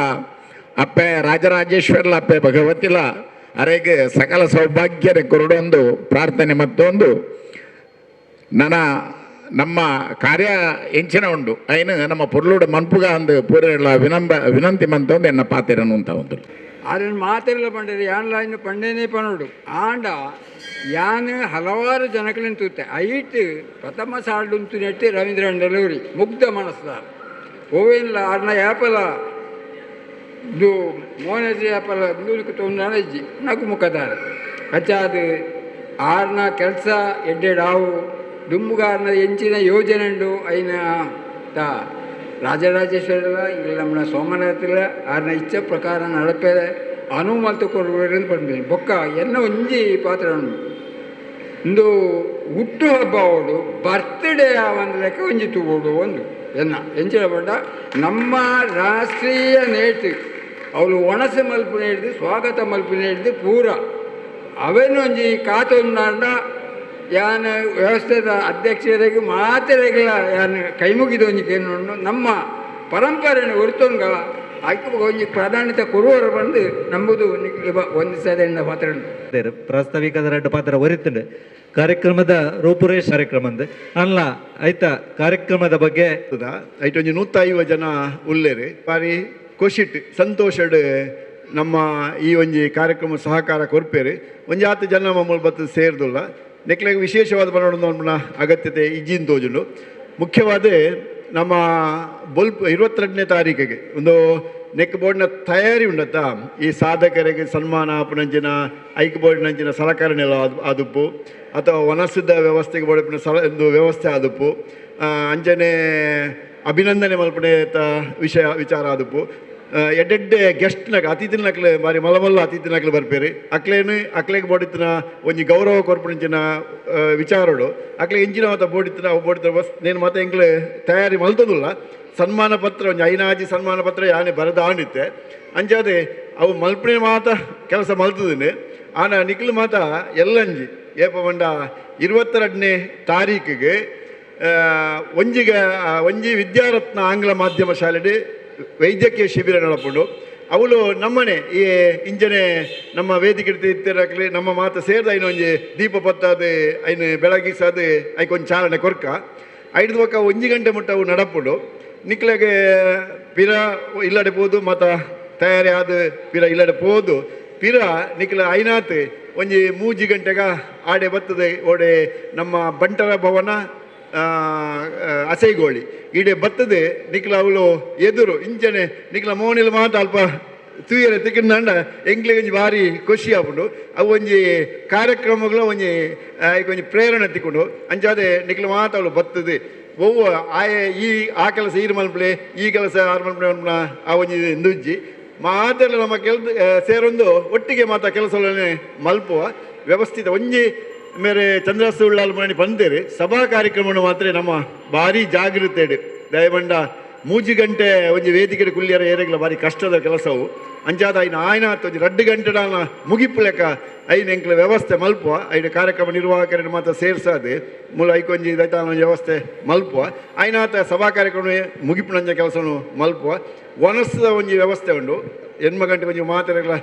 ಅಪ್ಪೆ ರಾಜರಾಜೇಶ್ವರ್ಲ ಅಪ್ಪೆ ಭಗವತಿಲ ಅರೆಗೆ ಸಕಲ ಸೌಭಾಗ್ಯರೆ ಕೊರಡೊಂದು ಪ್ರಾರ್ಥನೆ ಮತ್ತೊಂದು ನನ್ನ ನಮ್ಮ ಕಾರ್ಯ ಎಂಚಿನ ಉಂಡು ಐನು ನಮ್ಮ ಪೊರ್ಲುಡ ಮನ್ಪುಗ ಅಂದು ಪೂರೆಲ್ಲ ವಿನಂತಿ ಮಂತೊಂದು ಎನ್ನ ಪಾತೆರನು ಅಂತ ಒಂದು ಅದನ್ನು ಮಾತೆಲ್ಲ ಪಂಡದು ಯಾನ್ಲ ಇನ್ನು ಪಂಡೇನೇ ಪನೋಡು ಆಂಡ ಯಾನ್ ಹಲವಾರು ಜನಗಳನ್ನು ತೂತೆ ಐಟ್ ಪ್ರಥಮ ಸಾಡುಂತು ನೆಟ್ಟಿ ರವೀಂದ್ರನ್ ಡೆಲಿವರಿ ಮುಗ್ಧ ಮನಸ್ಸಾರ ಓವೇನ್ಲ ಅರ್ನ ಯಾಪಲ ಇದು ಮೋನಜಿ ಯಾಪಲ ದೂರಕ್ಕೆ ತೊಂದರೆ ಇಜ್ಜಿ ನಗು ಮುಖದಾರ ಅಚ್ಚಾದು ಆರ್ನ ಕೆಲಸ ಎಡ್ಡೆಡಾವು ದುಂಬುಗಾರನ ಎಂಚಿನ ಯೋಜನೆ ಉಂಡು ಐನ ತ ರಾಜರಾಜೇಶ್ವರ ಇಲ್ಲ ನಮ್ಮ ಸೋಮನಾಥಿಲ್ಲ ಆರ್ನ ಇಚ್ಛೆ ಪ್ರಕಾರ ನಡಪೇದೆ ಅನುಮತಿ ಕೊಡುವುದರಿಂದ ಪಡ್ಬೇಕು ಬೊಕ್ಕ ಎನ್ನ ಒಂಜಿ ಪಾತ್ರ ಉಂಡು ಒಂದು ಹುಟ್ಟು ಹಬ್ಬ ಅವಳು ಬರ್ತ್ಡೇ ಒಂದು ಲೆಕ್ಕ ಒಂಜಿ ತೂಗೋಡು ಒಂದು ಎನ್ನ ಎಂಚಿನ ಪಡ್ಡ ನಮ್ಮ ರಾಷ್ಟ್ರೀಯ ನೇತು ಅವಳು ಒಣಸೆ ಮಲ್ಪು ಹಿಡಿದು ಸ್ವಾಗತ ಮಲ್ಪು ಹಿಡಿದು ಪೂರ ಅವೇನು ಒಂಜಿ ಕಾತೊಂದಾಂಡ ಯಾನು ವ್ಯವಸ್ಥೆದ ಅಧ್ಯಕ್ಷರಿಗೆ ಮಾತೆರೆಗಳ ಯಾನು ಕೈ ಮುಗಿದು ಒಂಜಿಕೇನು ನಮ್ಮ ಪರಂಪರೆಯನ್ನು ಹೊರತೊಂಗ ಆಯ್ಕೆ ಒಂಜಿ ಪ್ರಾಧಾನ್ಯತೆ ಕೊಡುವವರು ಬಂದು ನಂಬುದು ಒಂದು ಸದೆಂಡ ಪಾತ್ರ ಪ್ರಾಸ್ತಾವಿಕದ ಎರಡು ಪಾತ್ರ ಒರಿತುಂಡು ಕಾರ್ಯಕ್ರಮದ ರೂಪುರೇಷ ಕಾರ್ಯಕ್ರಮ ಅಲ್ಲ ಆಯ್ತಾ ಕಾರ್ಯಕ್ರಮದ ಬಗ್ಗೆ ಐಟ್ ಒಂಜಿ 150 ಜನ ಉಲ್ಲೇರು ಬಾರಿ ಖುಷಿಟ್ ಸಂತೋಷಡ್ ನಮ್ಮ ಈ ಒಂಜಿ ಕಾರ್ಯಕ್ರಮ ಸಹಕಾರ ಕೊರ್ಪೇರು ಒಂಜಿ 10 ಜನ ಮಮ್ಮಲ್ ಬತ್ತು ಸೇರ್ದುಲ್ಲ ನೆಕ್ಲೆಗೆ ವಿಶೇಷವಾದ ಬರೋಣ ಅಗತ್ಯತೆ ಇಜ್ಜಿನ ತೋಜುಂಡು ಮುಖ್ಯವಾದ ನಮ್ಮ ಬೊಲ್ಪ 22ನೇ ತಾರೀಕಿಗೆ ಒಂದು ನೆಕ್ ಬೋರ್ಡ್ನ ತಯಾರಿ ಉಂಡತ್ತ ಈ ಸಾಧಕರಿಗೆ ಸನ್ಮಾನ ಆಪನಂಚಿನ ಐಕ್ ಬೋರ್ಡ್ನಂಚಿನ ಸಲಕರಣೆ ಆದುಪ್ಪು ಅಥವಾ ವನಸದ ವ್ಯವಸ್ಥೆಗೆ ಬೋರ್ಡಿನ ಒಂದು ವ್ಯವಸ್ಥೆ ಆದುಪ್ಪು ಅಂಚನೆ ಅಭಿನಂದನೆ ಮಲ್ಪನೆ ವಿಚಾರ ಆದುಪ್ಪು ಎಡ್ಡೆಡ್ಡೆ ಗೆಸ್ಟ್ನಾಗ ಅತಿಥಿನಕ್ಲೆ ಬಾರಿ ಮಲ್ಲ ಅತಿಥಿನಕ್ಲೆ ಬರ್ಪೇರಿ ಅಕ್ಲೆಗೆ ಬೋಡಿತ್ತಿನ ಒಂಜಿ ಗೌರವ ಕೊರ್ಪುಂಚಿನ ವಿಚಾರಡು ಅಕ್ಲೆ ಎಂಚಿನ ಮಾತ ಬೋಡಿತ್ತಿನ ಬಸ್ ನೇನು ಮತ್ತೆ ಎಂಕ್ಲೆ ತಯಾರಿ ಮಲ್ತದಿಲ್ಲ ಸನ್ಮಾನ ಪತ್ರ ಒಂಜಿ ಐನಾಜಿ ಸನ್ಮಾನ ಪತ್ರ ಯಾನೆ ಬರೆದ ಆಂಡಿತ್ತೆ ಅಂಚಾದೆ ಅವು ಮಲ್ಪನೆ ಮಾತ ಕೆಲಸ ಮಲ್ತದಿನಿ ಆನ ನಿಕ್ಲು ಮಾತ ಎಲ್ಲಂಜಿ ಏಪ ಮಂಡ 22ನೇ ತಾರೀಕಿಗೆ ಒಂಜಿ ವಿದ್ಯಾರತ್ನ ಆಂಗ್ಲ ಮಾಧ್ಯಮ ಶಾಲೆಡೆ ವೈದ್ಯಕೀಯ ಶಿಬಿರ ನಡಪುಂಡು ಅವಳು ನಮ್ಮನೆ ಈ ಇಂಜನೆ ನಮ್ಮ ವೇದಿಕೆ ಇತ್ತಿರಕ್ಲಿ ನಮ್ಮ ಮಾತು ಸೇರಿದ ಐನೊಂಜಿ ದೀಪ ಪತ್ತಾದು ಐನು ಬೆಳಗಿಸದು ಐಕೊಂದು ಚಾಲನೆ ಕೊರ್ಕ 5 ಪಕ್ಕ 1 ಗಂಟೆ ಮುಟ್ಟ ಅವು ನಡಪುಂಡು ನಿಕ್ಲೆಗೆ ಪಿರ ಇಲ್ಲಡೆ ಪೋದು ಮತ ತಯಾರಿ ಆದ ಪಿರ ಇಲ್ಲಡೆ ಪೋದು ಪಿರ ನಿಕ್ಲ ಐನಾತ್ ಒಂಜಿ 3 ಗಂಟೆಗ ಆಡೆ ಬರ್ತದೆ ಓಡೆ ನಮ್ಮ ಬಂಟರ ಭವನ ಅಸೈಗೋಳಿ ಈಡೆ ಬರ್ತದೆ ನಿಕ್ಲ ಅವಳು ಎದುರು ಇಂಚನೆ ನಿಕ್ಲ ಮೋನಿಲ್ ಮಾತ ಅಲ್ಪ ತೂಯರೆ ತಿಕ್ಕಿಂಡ ಎಂಗ್ಲಿಗೆ ಒಂಜಿ ಭಾರಿ ಖುಷಿ ಆಪುಂಡು ಅವು ಒಂಜಿ ಕಾರ್ಯಕ್ರಮಗಳು ಒಂಜಿ ಪ್ರೇರಣೆ ತಿಕ್ಕೊಂಡು ಅಂಚಾದೆ ನಿಕ್ಲ ಮಾತ ಅವಳು ಬರ್ತದೆ ಒವ್ವ ಆ ಕೆಲಸ ಈರು ಮಲ್ಪಲೆ ಈ ಕೆಲಸ ಆರು ಮಲ್ಪಲೆ ಆ ಒಂಜಿ ನುಜ್ಜಿ ಮಾತೆಲ್ಲ ನಮ್ಮ ಸೇರೊಂದು ಒಟ್ಟಿಗೆ ಮಾತ ಕೆಲಸಗಳನ್ನೇ ಮಲ್ಪುವ ವ್ಯವಸ್ಥಿತ ಒಂಜಿ ಮೇರೆ ಚಂದ್ರಾಸ್ತು ಉಳ್ಳಾಲ್ ಮನೆ ಬಂದೇರಿ ಸಭಾ ಕಾರ್ಯಕ್ರಮವನ್ನು ಮಾತ್ರ ನಮ್ಮ ಭಾರಿ ಜಾಗೃತೆಡು ದಯಬಂಡ 3 ಗಂಟೆ ಒಂಜಿ ವೇದಿಕೆ ಕುಲ್ಲಿಯರ ಏರೆಗ್ಲ ಭಾರಿ ಕಷ್ಟದ ಕೆಲಸವು ಅಂಚಾದ ಆಯ್ನ 2 ಗಂಟೆ ಮುಗಿಪ್ಪು ಲೆಕ್ಕ ಐನ ಎಂಕ್ಲ ವ್ಯವಸ್ಥೆ ಮಲ್ಪುವ ಐದು ಕಾರ್ಯಕ್ರಮ ನಿರ್ವಾಹಕರನ್ನು ಮಾತ್ರ ಸೇರ್ಸದೆ ಮೂಲ ಐಕೊಂಜಿ ದೈತಾನ ವ್ಯವಸ್ಥೆ ಮಲ್ಪುವ ಐನಾತ ಸಭಾ ಕಾರ್ಯಕ್ರಮ ಮುಗಿಪುನಂಜ ಕೆಲಸವನ್ನು ಮಲ್ಪುವ ವನಸ್ಸದ ಒಂಜಿ ವ್ಯವಸ್ಥೆ ಉಂಡು 8 ಗಂಟೆ ಒಂಜಿ ಮಾತೆರೆಗ್ಲ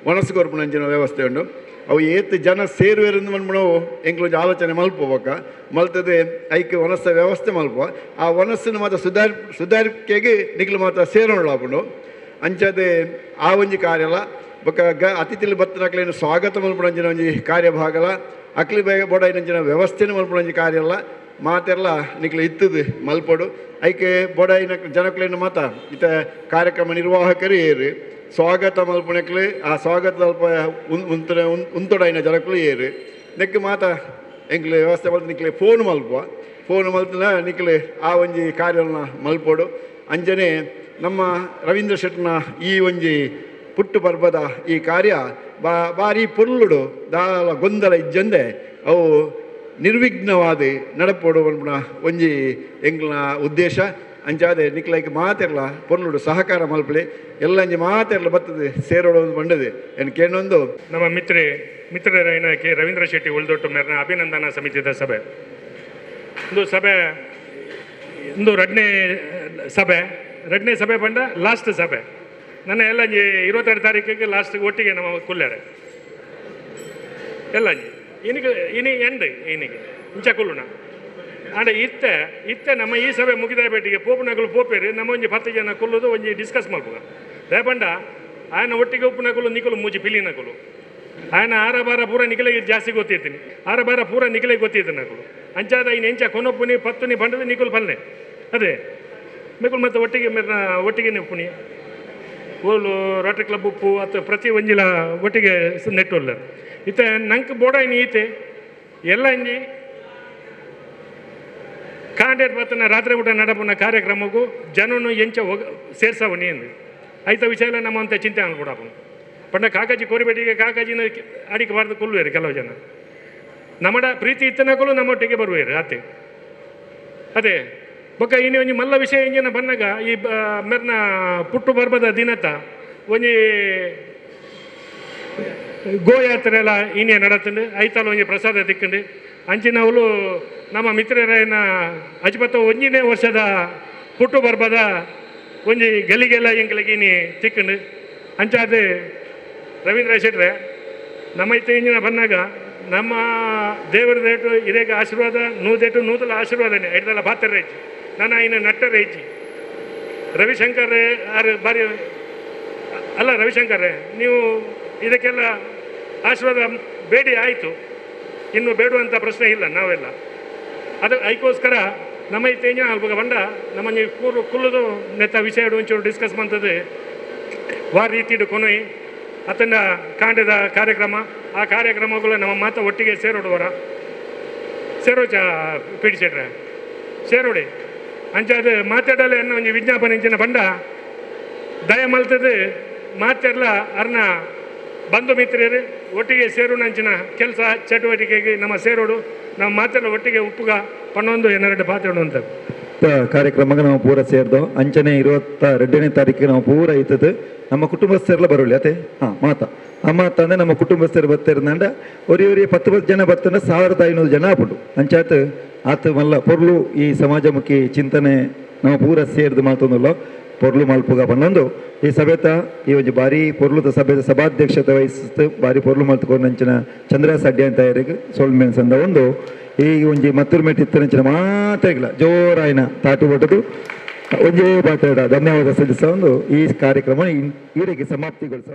ವನಸ್ಸು ಕೊರ್ಪುನಂಚಿನ ವ್ಯವಸ್ಥೆ ಉಂಡು ಅವು ಏತ್ ಜನ ಸೇರುವೆರೆಂದು ಮನ್ಮಣವು ಎಂಕ್ಲೊಂದು ಆಲೋಚನೆ ಮಲ್ಪೋವಕ್ಕ ಮಲ್ತದೆ ಐಕ್ಯ ವನಸ್ಸ ವ್ಯವಸ್ಥೆ ಮಲ್ಪುವ ಆ ವನಸ್ಸನ್ನು ಮಾತ್ರ ಸುಧಾರಿಕೆಗೆ ನಿಕ್ಲು ಮಾತ್ರ ಸೇರೋಣಾಪುಂಡು ಅಂಚದೆ ಆ ಒಂಜಿ ಕಾರ್ಯಲ ಬೊಕ್ಕ ಅತಿಥಿಲಿ ಬತ್ತನಕ್ಲೇನು ಸ್ವಾಗತ ಮಲ್ಪುನಂಚಿನ ಒಂಜಿ ಕಾರ್ಯಭಾಗಲ ಅಕ್ಲಿ ಬೇಗ ಬೋಡಾಯಿನಂಚಿನ ವ್ಯವಸ್ಥೆನ ಮಲ್ಪುನಂಜಿ ಕಾರ್ಯಲ್ಲ ಮಾತೆಲ್ಲ ನಿಕ್ಲು ಇತ್ತದು ಮಲ್ಪಡು ಐಕೆ ಬೋಡಾಯಿನ ಜನಕ್ಲೇನು ಮಾತ ಇತ ಕಾರ್ಯಕ್ರಮ ನಿರ್ವಾಹಕರು ಏರು ಸ್ವಾಗತ ಮಲ್ಪಣಕ್ಲೆ ಆ ಸ್ವಾಗತ ಅಲ್ಪ ಉಂತೊಡೈನ ಜನಕ್ಕಳು ಏರು ನೆಕ್ ಮಾತ ಎಂಕ್ಲೆ ವ್ಯವಸ್ಥೆ ಮಲ್ತು ನಿಕ್ಲೆ ಫೋನ್ ಮಲ್ತನ ನಿಕ್ಲೆ ಆ ಒಂಜಿ ಕಾರ್ಯನ ಮಲ್ಪೋಡು ಅಂಜನೆ ನಮ್ಮ ರವೀಂದ್ರ ಶೆಟ್ನ ಈ ಒಂಜಿ ಪುಟ್ಟು ಪರ್ಬದ ಈ ಕಾರ್ಯ ಭಾರಿ ಪೊರ್ಲುಡು ದಾಲ ಗೊಂದಲ ಇಜ್ಜಂದೆ ಅವು ನಿರ್ವಿಘ್ನವಾದಿ ನಡಪೋಡು ಅನ್ಪುಣ ಒಂಜಿ ಎಂಕ್ಲ ಉದ್ದೇಶ ಅಂಚಾದೆ ನಿಕ್ಲೈಕ್ ಮಾತೆರ್ಲ ಪೊರ್ಲುಡು ಸಹಕಾರ ಮಲ್ಪಲೆ ಎಲ್ಲಂಜಿ ಮಾತೆರ್ಲ ಬರ್ತದೆ ಸೇರೋಡು ಬಂಡದೆ ಏನು ಕೇಳೊಂದು ನಮ್ಮ ಮಿತ್ರರೈನ ಕೆ ರವೀಂದ್ರ ಶೆಟ್ಟಿ ಉಳ್ದೊಟ್ಟು ಮೇರ್ನ ಅಭಿನಂದನಾ ಸಮಿತಿದ ಸಭೆ ಒಂದು ಎರಡನೇ ಸಭೆ ಬಂಡ ಲಾಸ್ಟ್ ಸಭೆ ನನ್ನ ಎಲ್ಲ 22 ತಾರೀಕಿಗೆ ಲಾಸ್ಟ್ ಒಟ್ಟಿಗೆ ನಮ್ಮ ಕುಲ್ಲಾರೆ ಎಲ್ಲ ಇನಿಗೆ ಎಂಡ್ ಏನಿಗೆ ಇಂಚ ಕುಲ್ಲುಣ ಆಂಡ ಇತ್ತೆ ನಮ್ಮ ಈ ಸಭೆ ಮುಗಿದ ಬೇಟಿಗೆ ಪೋಪುನಗಳು ಪೋಪೇರಿ ನಮ್ಮ ಒಂಜಿ 10 ಜನ ಕೊಲ್ಲುದು ಒಂಜಿ ಡಿಸ್ಕಸ್ ಮಾಡ್ಬೋದ ರೇಪಂಡ ಆಯನ ಒಟ್ಟಿಗೆ ಉಪ್ಪುನಕಲು ನಿಕಲು ಮೂಜಿ ಪಿಲಿನಕಲು ಆಯನ ಆರ ಬಾರ ಪೂರ ನಿಕಲಿಗೆ ಜಾಸ್ತಿ ಗೊತ್ತಿರ್ತೀನಿ ಆರ ಬಾರ ಪೂರ ನಿಕಲಿಗೆ ಗೊತ್ತಿರ್ತೀನಿ ನಕಲು ಅಂಚಾದ ಇನ್ನು ಎಂಚ ಕೊನೊಪ್ಪುನಿ ಪತ್ತುನಿ ಬಂಡದು ನಿಕಲು ಪಲ್ಲೆ ಅದೇ ಮಿಕುಲು ಮತ್ತೆ ಒಟ್ಟಿಗೆ ನೆಪ್ಪುನಿ ಓಲು ರೋಟರಿ ಕ್ಲಬ್ ಉಪ್ಪು ಅಥವಾ ಪ್ರತಿ ಒಂಜಿಲ ಒಟ್ಟಿಗೆ ನೆಟ್ಟುಲ್ಲ ಇತ್ತೆ ನಂಗೆ ಬೋಡ ಇನ್ನು ಈತೆ ಎಲ್ಲ ಇಂಜಿ ಕಾಂಡೇಟ್ ಬತ್ತನ ರಾತ್ರಿ ಊಟ ನಡಪುನ ಕಾರ್ಯಕ್ರಮಕ್ಕೂ ಜನನು ಎಂಚ ಸೇರ್ಸವನಿ ಎಂದು ಐತ ವಿಷಯ ನಮ್ಮ ಅಂತ ಚಿಂತೆ ಅನ್ಕೊಡಪ್ಪ ಪಂಡ ಕಾಕಾಜಿ ಕೋರಿಬೇಟಿಗೆ ಕಾಕಾಜಿನ ಅಡಿಕೆ ಬಾರ್ದು ಕೊಲ್ಲುವೇರು ಕೆಲವು ಜನ ನಮ್ಮಡ ಪ್ರೀತಿ ಇತ್ತನಕಲು ನಮ್ಮೊಟ್ಟಿಗೆ ಬರುವೇರು ಅತ್ತೆ ಅದೇ ಬೊಕ್ಕ ಇನ್ನು ಒಂಜಿ ಮಲ್ಲ ವಿಷಯ ಇಂಜಿನ ಬಂದಾಗ ಈ ಮೆರ್ನ ಪುಟ್ಟು ಬರ್ಬದ ದಿನತ ಒಂಜಿ ಗೋಯಾತ್ರೆ ಎಲ್ಲ ಇನ್ನೇ ನಡತಂಡು ಐತಲ್ಲ ಒಂಜಿ ಪ್ರಸಾದ ತಿಕ್ಕಂಡು ಅಂಚಿನವಳು ನಮ್ಮ ಮಿತ್ರರೇನ ಅಜ್ಪತ್ತ ಒಂಜಿನೇ ವರ್ಷದ ಪುಟ್ಟು ಬರ್ಬದ ಒಂಜಿ ಗಲಿಗೆಲ್ಲ ಎಂಕಲಿಗೆ ಇನ್ನಿ ತಿಕ್ಕಂಡು ಅಂಚಾದ ರವೀಂದ್ರ ಶೆಟ್ರೆ ನಮ್ಮ ಇತ್ತ ಇಂಜಿನ ಬಂದಾಗ ನಮ್ಮ ದೇವರ ದೇಟು ಇದೇಗ ಆಶೀರ್ವಾದ ನೂದೇಟು ನೂತಲ ಆಶೀರ್ವಾದನೇ ಐದಲ್ಲ ಬಾತರ ಹೆಚ್ಚಿ ನಾನು ಇನ್ನು ನಟ್ಟರೆ ಹೆಚ್ಚಿ ರವಿಶಂಕರ್ ಆರು ಬಾರಿ ಅಲ್ಲ ರವಿಶಂಕರೇ ನೀವು ಇದಕ್ಕೆಲ್ಲ ಆಶೀರ್ವಾದ ಬೇಡಿ ಆಯಿತು ಇನ್ನು ಬೇಡುವಂಥ ಪ್ರಶ್ನೆ ಇಲ್ಲ ನಾವೆಲ್ಲ ಅದಕ್ಕೋಸ್ಕರ ನಮ್ಮ ಈ ತೇಂಜ ಅಲ್ಪ ಬಂಡ ನಮ್ಮ ಕುಲ್ಲದು ನೆತ್ತ ವಿಷಯ ಒಂಚೂರು ಡಿಸ್ಕಸ್ ಮಾಡ್ತದೆ ವಾರ ರೀತಿಡು ಕೊನೊಯ್ ಅತಂಡ ಕಾಂಡದ ಕಾರ್ಯಕ್ರಮ ಆ ಕಾರ್ಯಕ್ರಮಗಳು ನಮ್ಮ ಮಾತ ಒಟ್ಟಿಗೆ ಸೇರೋಡುವರ ಸೇರೋಚ ಪಿಡಿಸಿಟ್ರೆ ಸೇರೋಡಿ ಅಂಚಾದ ಮಾತಾಡಲ್ಲ ಅನ್ನೋ ಒಂದು ವಿಜ್ಞಾಪನೆ ಇಂಚಿನ ಬಂಡ ದಯ ಮಲ್ತದೆ ಮಾತಾಡಲ ಅರ್ನ ಬಂಧು ಮಿತ್ರರು ಒಟ್ಟಿಗೆ ಸೇರೋಣಂಚಿನ ಕೆಲಸ ಚಟುವಟಿಕೆಗೆ ನಮ್ಮ ಸೇರೋಡು ನಾವು ಮಾತೆಲ್ಲ ಒಟ್ಟಿಗೆ ಉಪ್ಪುಗ ಪನ್ನೊಂದು ಎನ್ನೆರಡು ಪಾತ್ರೋಡು ಅಂತ ಕಾರ್ಯಕ್ರಮಕ್ಕೆ ನಾವು ಪೂರ ಸೇರ್ದೋ ಅಂಚನೆ 22ನೇ ತಾರೀಕಿಗೆ ನಾವು ಪೂರ ಇದ್ದದ್ದು ನಮ್ಮ ಕುಟುಂಬಸ್ಥರೆಲ್ಲ ಬರೋಳಿ ಅದೇ ಮಾತ ಆ ಮಾತ ಅಂದರೆ ನಮ್ಮ ಕುಟುಂಬಸ್ಥರು ಬರ್ತಿರಂದ ಒರಿ 10 ಜನ ಬರ್ತಂದ್ರೆ 1500 ಜನ ಆಗ್ಬಿಟ್ಟು ಅಂಚಾತ್ ಆತ ಮಲ್ಲ ಪೊರ್ಲು ಈ ಸಮಾಜಮುಖಿ ಚಿಂತನೆ ನಾವು ಪೂರ ಸೇರ್ದು ಮಾತೊಂದಲ್ಲ ಪೊರ್ಲು ಮಲ್ಪುಗ ಪನ್ನೊಂದು ಈ ಸಭೆತ ಈ ಒಂದು ಬಾರಿ ಪೊರ್ಲುದ ಸಭೆದ ಸಭಾಧ್ಯಕ್ಷತೆ ವಹಿಸಿತು ಬಾರಿ ಪೊರ್ಲು ಮಲ್ತುಕೊಂಡು ಅಂಚಿನ ಚಂದ್ರಾಸ್ ಅಡ್ಡಿ ಅಂತ ಯಾರಿಗೆ ಸೊಳ್ಮೆನ್ ಸಂದ ಒಂದು ಈ ಒಂಜಿ ಮತ್ತೂರು ಮೆಟ್ಟು ಇತ್ತನಂಚಿನ ಮಾತಾಗಿಲ್ಲ ಜೋರಾಯಿನ ತಾಟು ಬಟ್ಟದು ಒಂಜೇ ಪಾತ್ರ ಧನ್ಯವಾದ ಸಲ್ಲಿಸ ಒಂದು ಈ ಕಾರ್ಯಕ್ರಮ ಈಡೆಗೆ ಸಮಾಪ್ತಿಗೊಳಿಸ